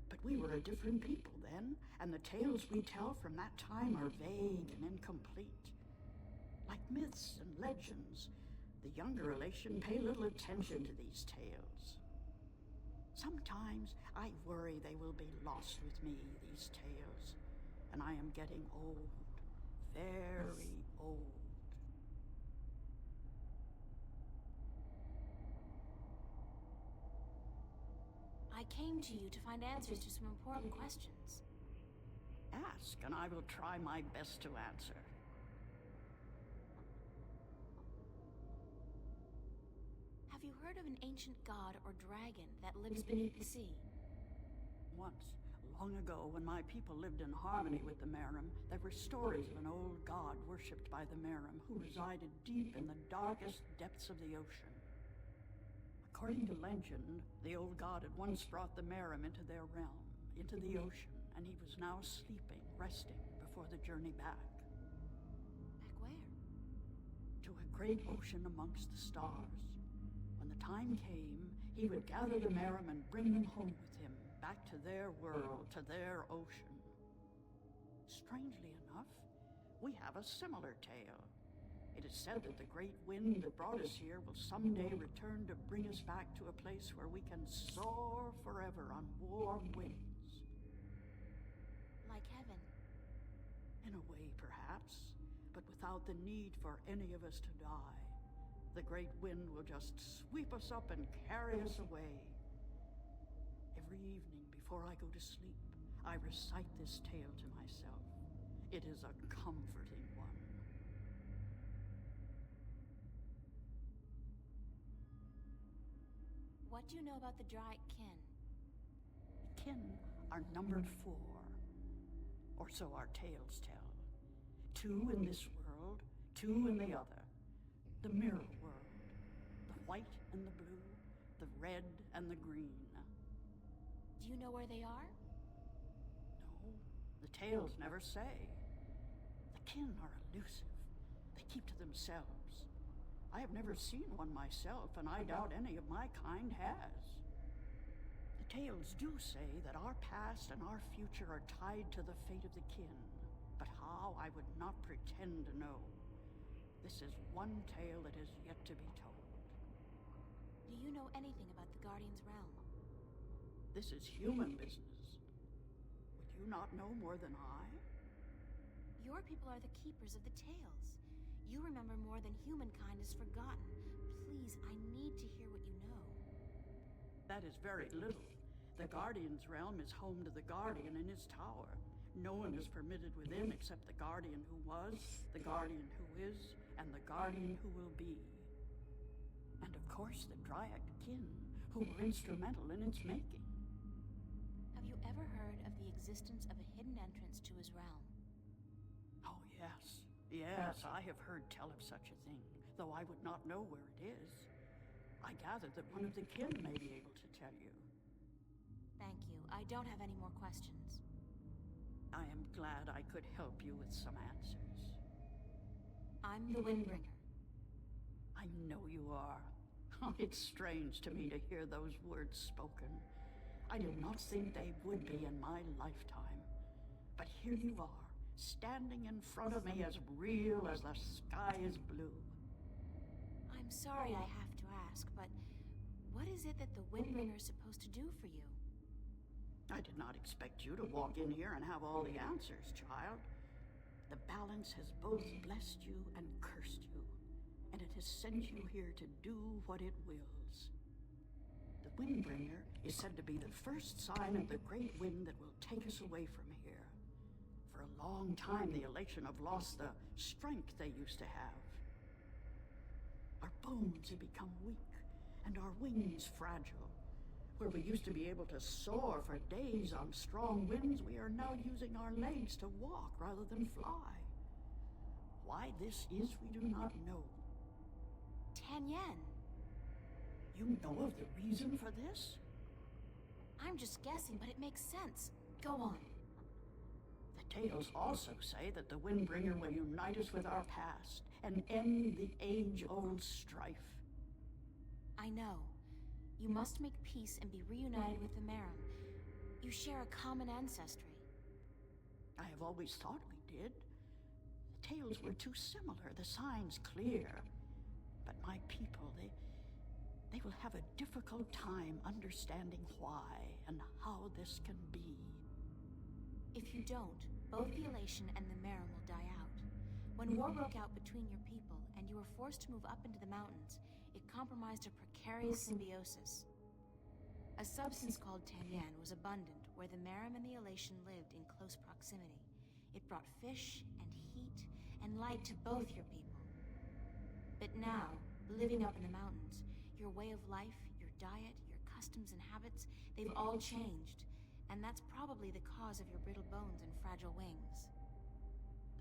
But we were a different people then, and the tales we tell from that time are vague and incomplete. Like myths and legends, the younger Elation pay little attention to these tales. Sometimes I worry they will be lost with me, these tales, and I am getting old, very old. I came to you to find answers to some important questions. Ask, and I will try my best to answer. Have you heard of an ancient god or dragon that lives beneath the sea? Once, long ago, when my people lived in harmony with the Merim, there were stories of an old god worshipped by the Merim who resided deep in the darkest depths of the ocean. According to legend, the old god had once brought the Merim into their realm, into the ocean, and he was now sleeping, resting, before the journey back. Back where? To a great ocean amongst the stars. When the time came, he would gather the Merim and bring them home with him, back to their world, to their ocean. Strangely enough, we have a similar tale. It is said that the great wind that brought us here will someday return to bring us back to a place where we can soar forever on warm wings. Like heaven? In a way, perhaps, but without the need for any of us to die. The great wind will just sweep us up and carry us away. Every evening before I go to sleep, I recite this tale to myself. It is a comforting one. What do you know about the Draic kin? Kin are numbered 4, or so our tales tell. 2 in this world, 2 in the other. The mirror world. The white and the blue, the red and the green. Do you know where they are? No, the tales never say. The kin are elusive. They keep to themselves. I have never seen one myself, and I doubt any of my kind has. The tales do say that our past and our future are tied to the fate of the kin, but how I would not pretend to know. This is one tale that is yet to be told. Do you know anything about the Guardian's realm? This is human business. Would you not know more than I? Your people are the keepers of the tales. You remember more than humankind has forgotten. Please, I need to hear what you know. That is very little. The Guardian's realm is home to the Guardian in his tower. No one is permitted within except the Guardian who was, the Guardian who is, and the Guardian who will be. And of course the Draic kin, who were instrumental in its making. Have you ever heard of the existence of a hidden entrance to his realm? Oh, yes. Yes, I have heard tell of such a thing, though I would not know where it is. I gather that one of the kin may be able to tell you. Thank you. I don't have any more questions. I am glad I could help you with some answers. I'm the Windbringer. I know you are. It's strange to me to hear those words spoken. I did not think they would be in my lifetime. But here you are, standing in front of me as real as the sky is blue. I'm sorry I have to ask, but what is it that the Windbringer is supposed to do for you? I did not expect you to walk in here and have all the answers, child. The balance has both blessed you and cursed you, and it has sent you here to do what it wills. The Windbringer is said to be the first sign of the great wind that will take us away from here. For a long time, the Elation have lost the strength they used to have. Our bones have become weak, and our wings fragile. Where we used to be able to soar for days on strong winds, we are now using our legs to walk rather than fly. Why this is, we do not know. Tianyan. You know of the reason for this? I'm just guessing, but it makes sense. Go on. The tales also say that the Windbringer will unite us with our past and end the age-old strife. I know. You must make peace and be reunited with the Merim. You share a common ancestry. I have always thought we did. The tales were too similar, the signs clear. But my people, they will have a difficult time understanding why and how this can be. If you don't, both the Elation and the Merim will die out. When war broke out between your people and you were forced to move up into the mountains, it compromised a precarious symbiosis. A substance called Tianyan was abundant where the Merim and the Elation lived in close proximity. It brought fish and heat and light to both your people. But now, living up in the mountains, your way of life, your diet, your customs and habits, they've all changed. And that's probably the cause of your brittle bones and fragile wings.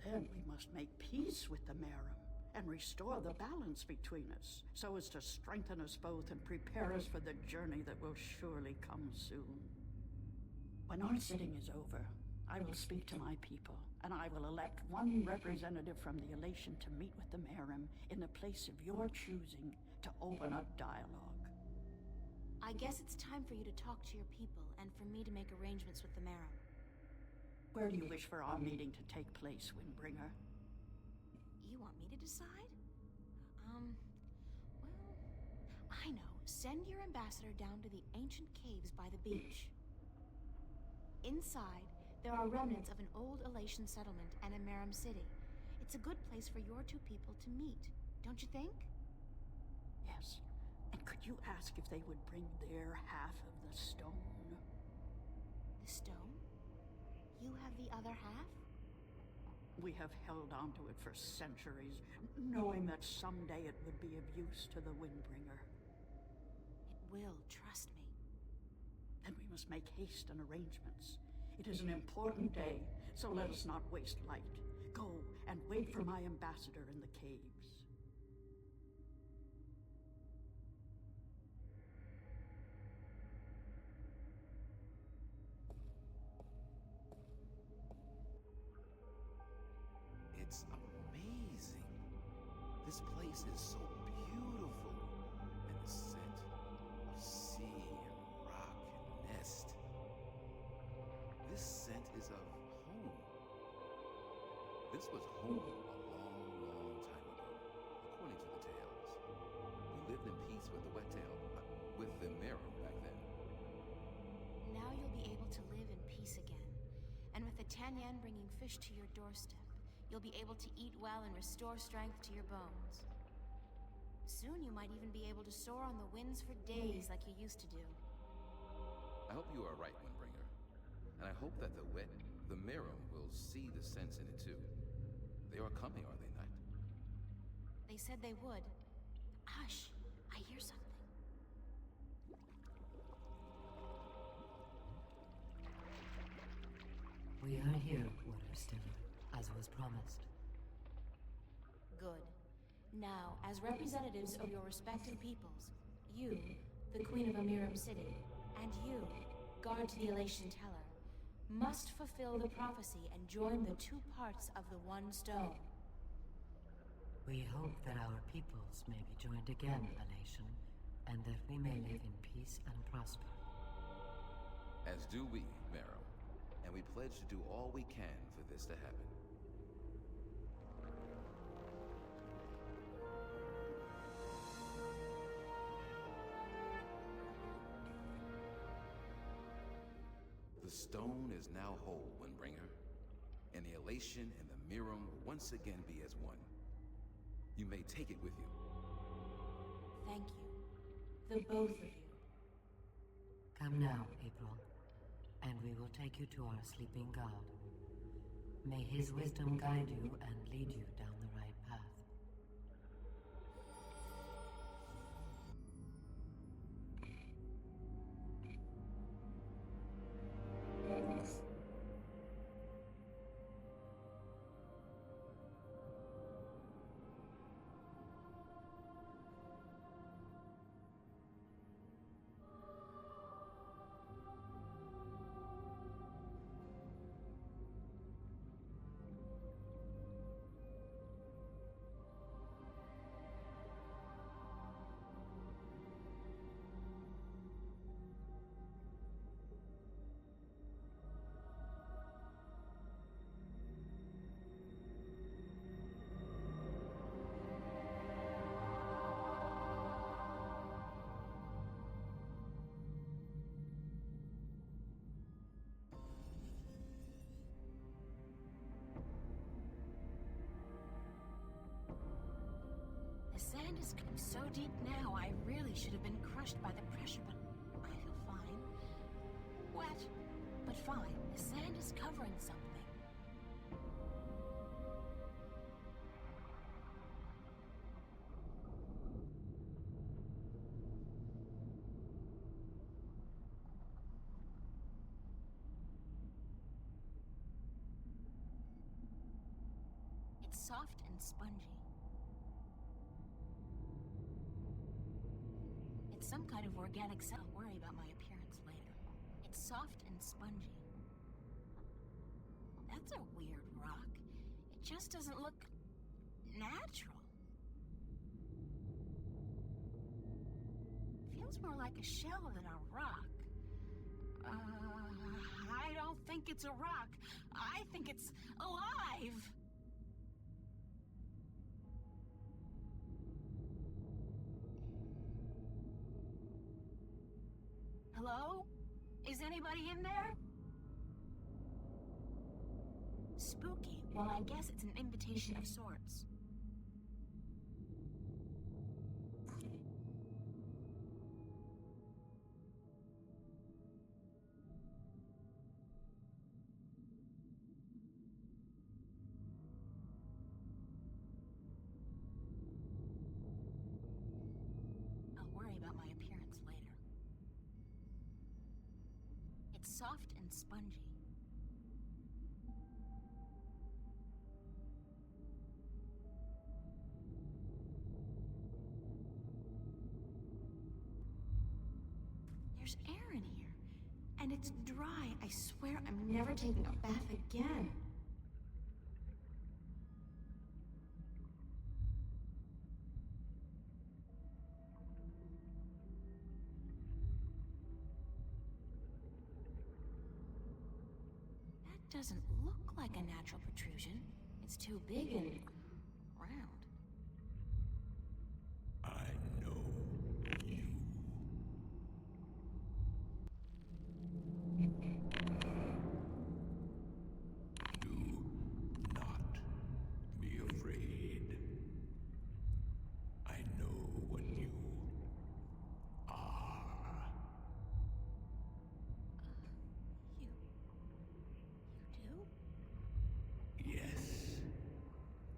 Then we must make peace with the Merim and restore the balance between us, so as to strengthen us both and prepare us for the journey that will surely come soon. When our sitting is over, I will speak to my people, and I will elect one representative from the Elation to meet with the Merim in the place of your choosing to open up dialogue. I guess it's time for you to talk to your people and for me to make arrangements with the Merim. Where do you wish for our meeting to take place, Windbringer? You want me to decide? Well, I know. Send your ambassador down to the ancient caves by the beach. Inside, there are remnants of an old Elation settlement and a Merim city. It's a good place for your two people to meet, don't you think? Yes. And could you ask if they would bring their half of the stone? The stone? You have the other half? We have held on to it for centuries, knowing that someday it would be of use to the Windbringer. It will, trust me. Then we must make haste and arrangements. It is an important day, so let us not waste light. Go and wait for my ambassador in the caves. It's amazing. This place is so beautiful. And the scent of sea and rock and nest. This scent is of home. This was home a long, long time ago, according to the tales. We lived in peace with the Wet-tail, with the Merim back then. Now you'll be able to live in peace again. And with the Tianyan bringing fish to your doorstep, you'll be able to eat well and restore strength to your bones. Soon you might even be able to soar on the winds for days like you used to do. I hope you are right, Windbringer. And I hope that the Merim will see the sense in it too. They are coming, are they not? They said they would. Hush, I hear something. We are here, Waterstiller, as was promised. Good. Now, as representatives of your respective peoples, you, the Queen of Amiram City, and you, guard to the Elation Teller, must fulfill the prophecy and join the two parts of the one stone. We hope that our peoples may be joined again, Elation, and that we may live in peace and prosper. As do we, Marrow. And we pledge to do all we can for this to happen. The stone is now whole, Windbringer, and the Elation and the Mirum will once again be as one. You may take it with you. Thank you. The both of you. Come now, April, and we will take you to our sleeping god. May his wisdom guide you and lead you down the right path. The sand is so deep now, I really should have been crushed by the pressure, but I feel fine. Wet, but fine. The sand is covering something. It's soft and spongy. It's some kind of organic cell. I'll worry about my appearance later. It's soft and spongy. That's a weird rock. It just doesn't look natural. Feels more like a shell than a rock. I don't think it's a rock. I think it's alive. Hello? Is anybody in there? Spooky. Well, I guess it's an invitation of sorts. I'll worry about my appearance later. It's soft and spongy. There's air in here, and it's dry. I swear I'm never taking a bath again. That doesn't look like a natural protrusion. It's too big and round. I know you. Do not be afraid. I know what you are. You do? Yes.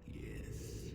Yes.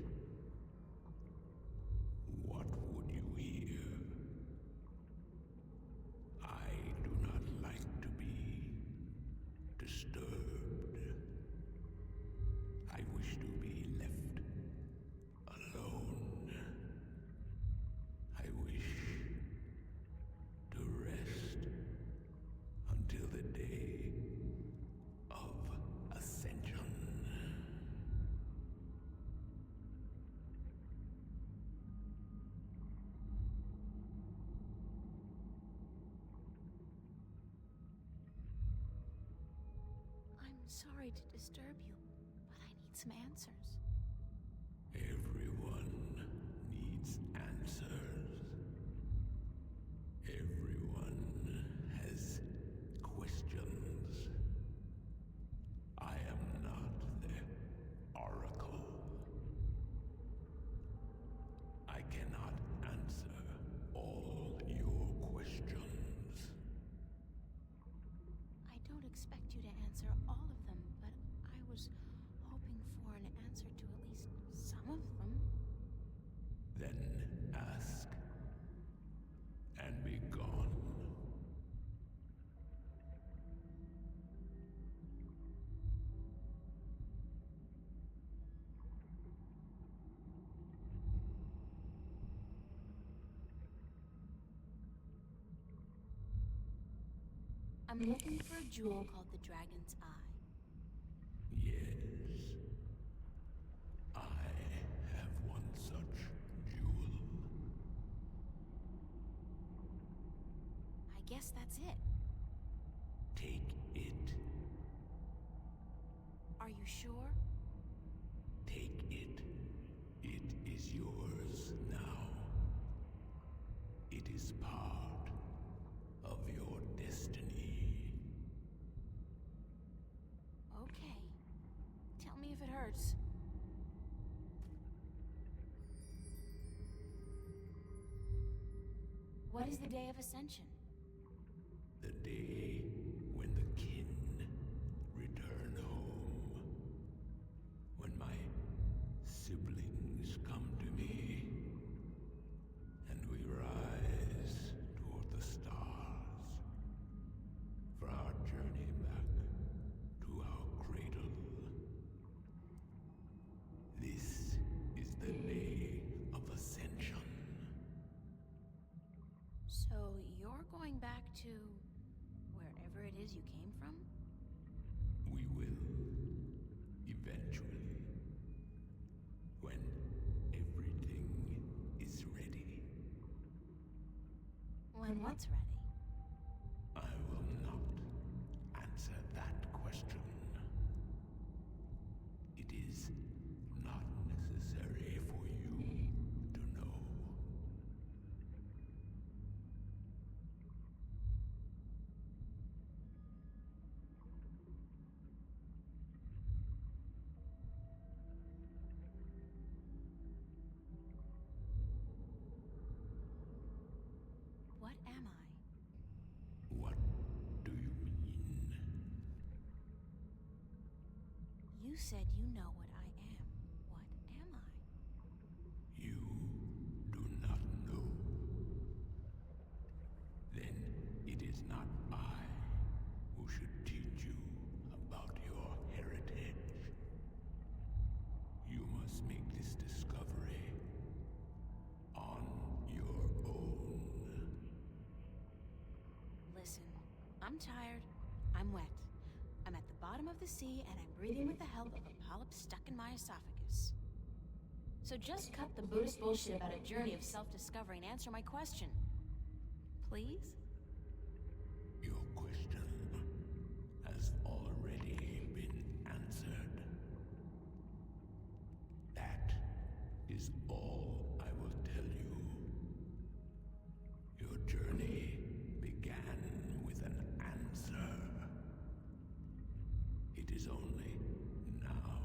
sorry to disturb you, but I need some answers. Everyone needs answers. Everyone has questions. I am not the Oracle. I cannot answer all your questions. I don't expect you to answer all of them, but I was hoping for an answer to at least some of them. Then ask and be gone. I'm looking for a jewel called the Dragon's Eye. Yes. I have one such jewel. I guess that's it. Take it. Are you sure? Take it. It is yours now. It is part of your destiny. Okay. Tell me if it hurts. What is the Day of Ascension? The day when the kin return home. When my siblings come to me, and we rise toward the stars for our journey back to our cradle. This is the Day of Ascension. So you're going back to wherever it is you came from? We will, eventually, when everything is ready. When what's ready? I will not answer that question. It is not necessary for you to know. What am I? What do you mean? You said you know what I am. What am I? You do not know. Then it is not I who should teach you about your heritage. You must make this discovery on your own. Listen, I'm tired. I'm wet. I'm at the bottom of the sea and I'm breathing with the help of a polyp stuck in my esophagus. So just cut the Buddhist bullshit about a journey of self-discovery and answer my question. Please? Your question has already been answered. That is all I will tell you. Your journey began with an answer. It is only now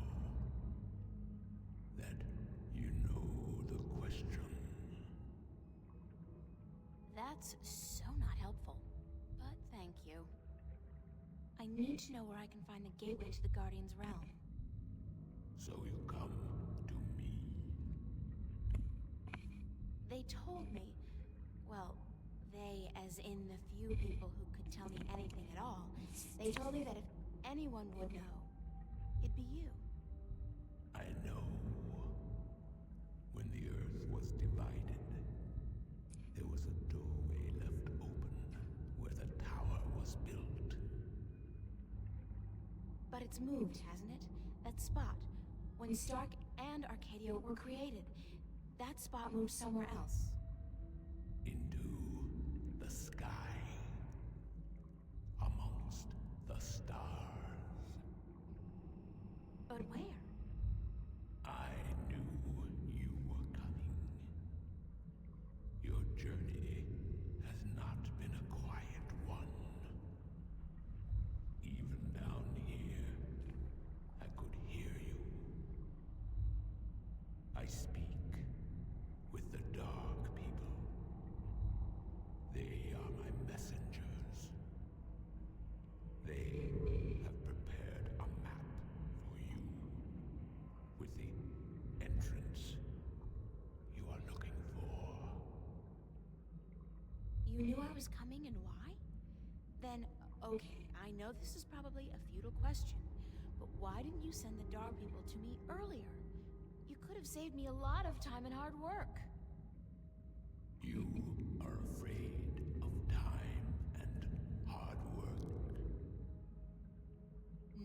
that you know the question. That's so not helpful. But thank you. I need to know where I can find the gateway to the Guardian's realm. So you come to me. They told me, well, they as in the few people who could tell me anything at all, they told me that if anyone would know, it'd be you. I know. When the Earth was divided, there was a doorway left open where the tower was built. But it's moved, hasn't it? That spot. When Stark and Arcadia were created, that spot moved somewhere else. Into the sky. Amongst the stars. But where? I knew you were coming. Your journey has not been a quiet one. Even down here, I could hear you. I speak with the Dark People. They are my messengers. They have prepared a map for you with the entrance you are looking for. You knew I was coming and why? Then, okay, I know this is probably a futile question, but why didn't you send the Dark People to me earlier? You could have saved me a lot of time and hard work. You are afraid of time and hard work.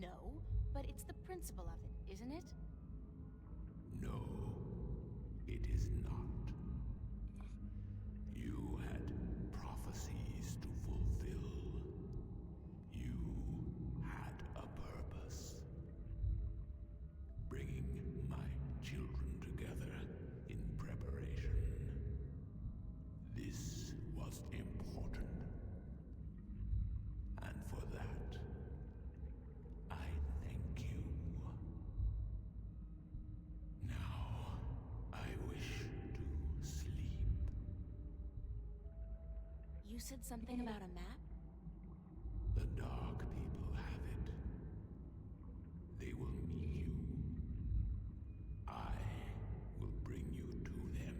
No, but it's the principle of it, isn't it? No, it is not. You had prophecies to fulfill. You had a purpose. Bringing my children together in preparation. This was important. And for that, I thank you. Now, I wish to sleep. You said something about a map? The Dark People have it. They will meet you. I will bring you to them.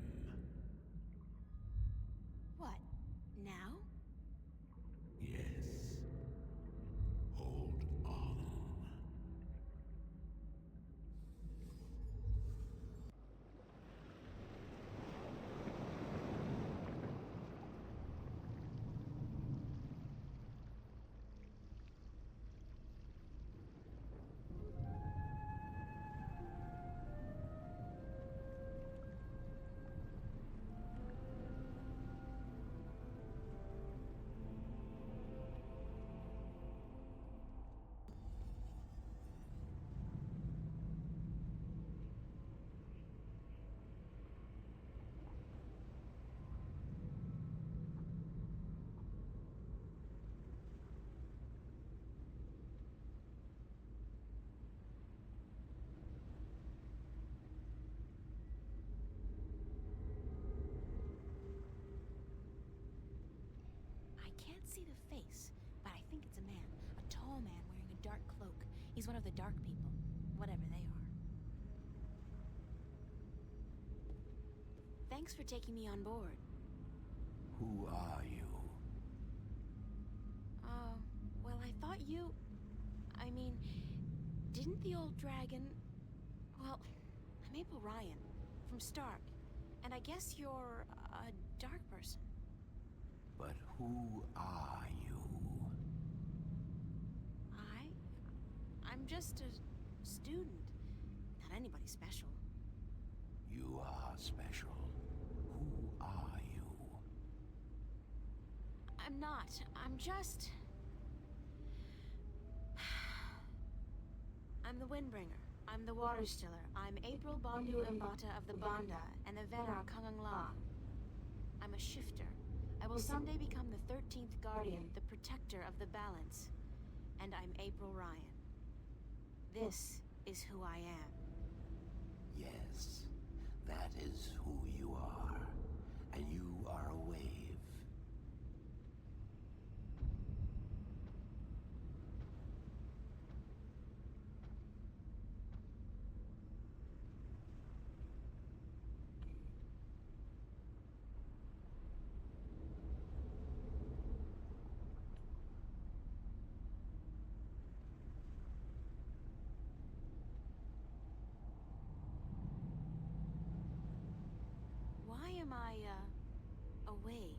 What, now? Yes. Hold on. I can't see the face, but I think it's a man. A tall man wearing a dark cloak. He's one of the Dark People, whatever they are. Thanks for taking me on board. Who are you? Oh, well, I thought you... I mean, didn't the old dragon... Well, I'm April Ryan, from Stark, and I guess you're a dark person. But who are you? I'm just a student. Not anybody special. You are special. Who are you? I'm not. I'm just... I'm the Windbringer. I'm the Water Stiller. I'm April Bondu Mbata of the Banda and the Venar Kangang La. I'm a shifter. I will someday become the 13th Guardian, the protector of the balance. And I'm April Ryan. This is who I am. Yes, that is who you are. And you are a wave. Why am I, a wave?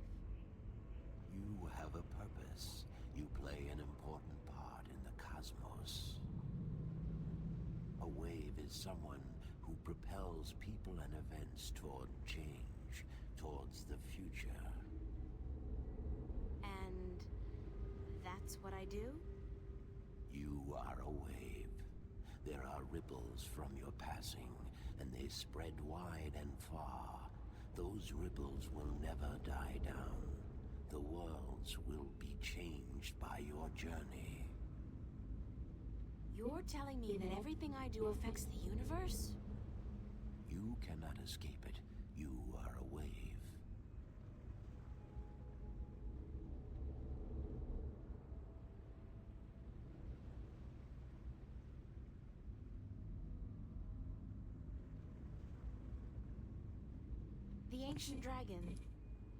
You have a purpose. You play an important part in the cosmos. A wave is someone who propels people and events toward change, towards the future. And that's what I do? You are a wave. There are ripples from your passing, and they spread wide and far. Those ripples will never die down. The worlds will be changed by your journey. You're telling me that everything I do affects the universe? You cannot escape it. You are a wave. The ancient dragon,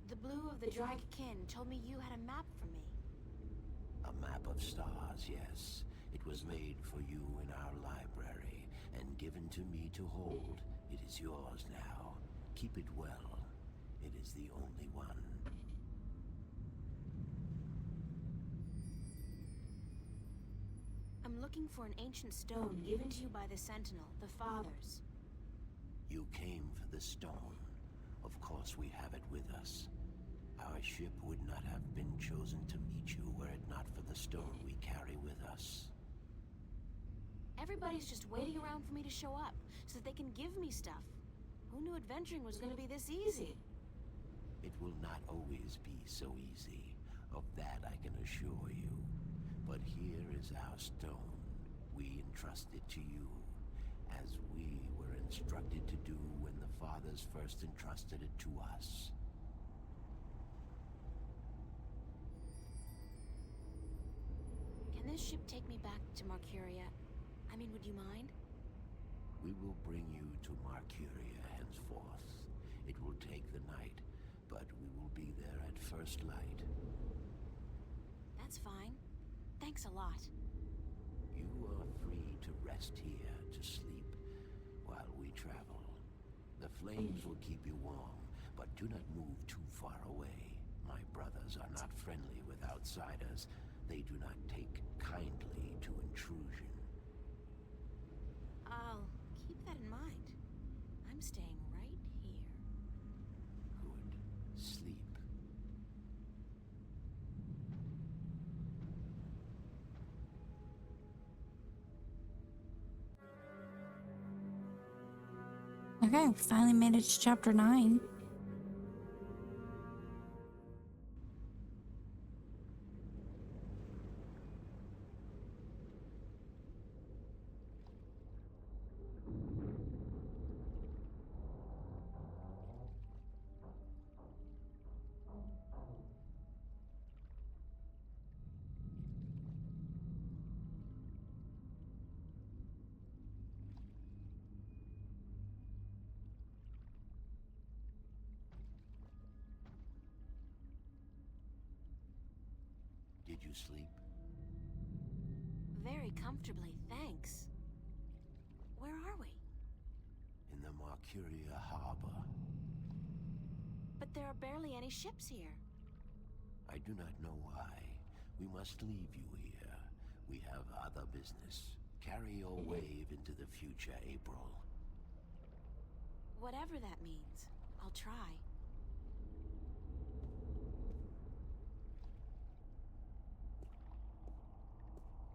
the blue of the Dragonkin, told me you had a map for me. A map of stars, yes. It was made for you in our library and given to me to hold. It is yours now. Keep it well. It is the only one. I'm looking for an ancient stone given to you by the Sentinel, the Fathers. You came for the stone. Of course we have it with us. Our ship would not have been chosen to meet you were it not for the stone we carry with us. Everybody's just waiting around for me to show up, so that they can give me stuff. Who knew adventuring was going to be this easy? It will not always be so easy. Of that I can assure you. But here is our stone. We entrust it to you, as we were instructed to do when the Fathers first entrusted it to us. Can this ship take me back to Marcuria? I mean, would you mind? We will bring you to Marcuria henceforth. It will take the night, but we will be there at first light. That's fine. Thanks a lot. You are free to rest here, to sleep, while we travel. The flames will keep you warm, but do not move too far away. My brothers are not friendly with outsiders. They do not take kindly to intrusion. I'll keep that in mind. I'm staying right here. Good. Sleep. Okay, we finally made it to chapter 9. Did you sleep? Very comfortably, thanks. Where are we? In the Marcuria harbor. But there are barely any ships here. I do not know why. We must leave you here. We have other business. Carry your wave into the future, April. Whatever that means, I'll try.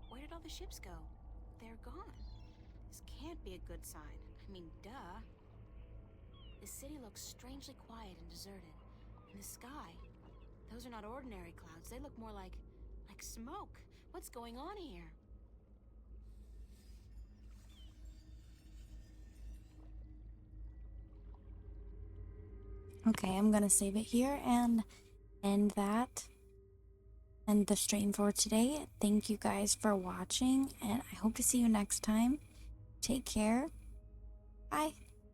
Where did all the ships go? They're gone. This can't be a good sign. I mean, duh. The city looks strangely quiet and deserted. And the sky, those are not ordinary clouds. They look more like smoke. What's going on here? Okay, I'm gonna save it here and end the stream for today. Thank you guys for watching, and I hope to see you next time. Take care. Bye.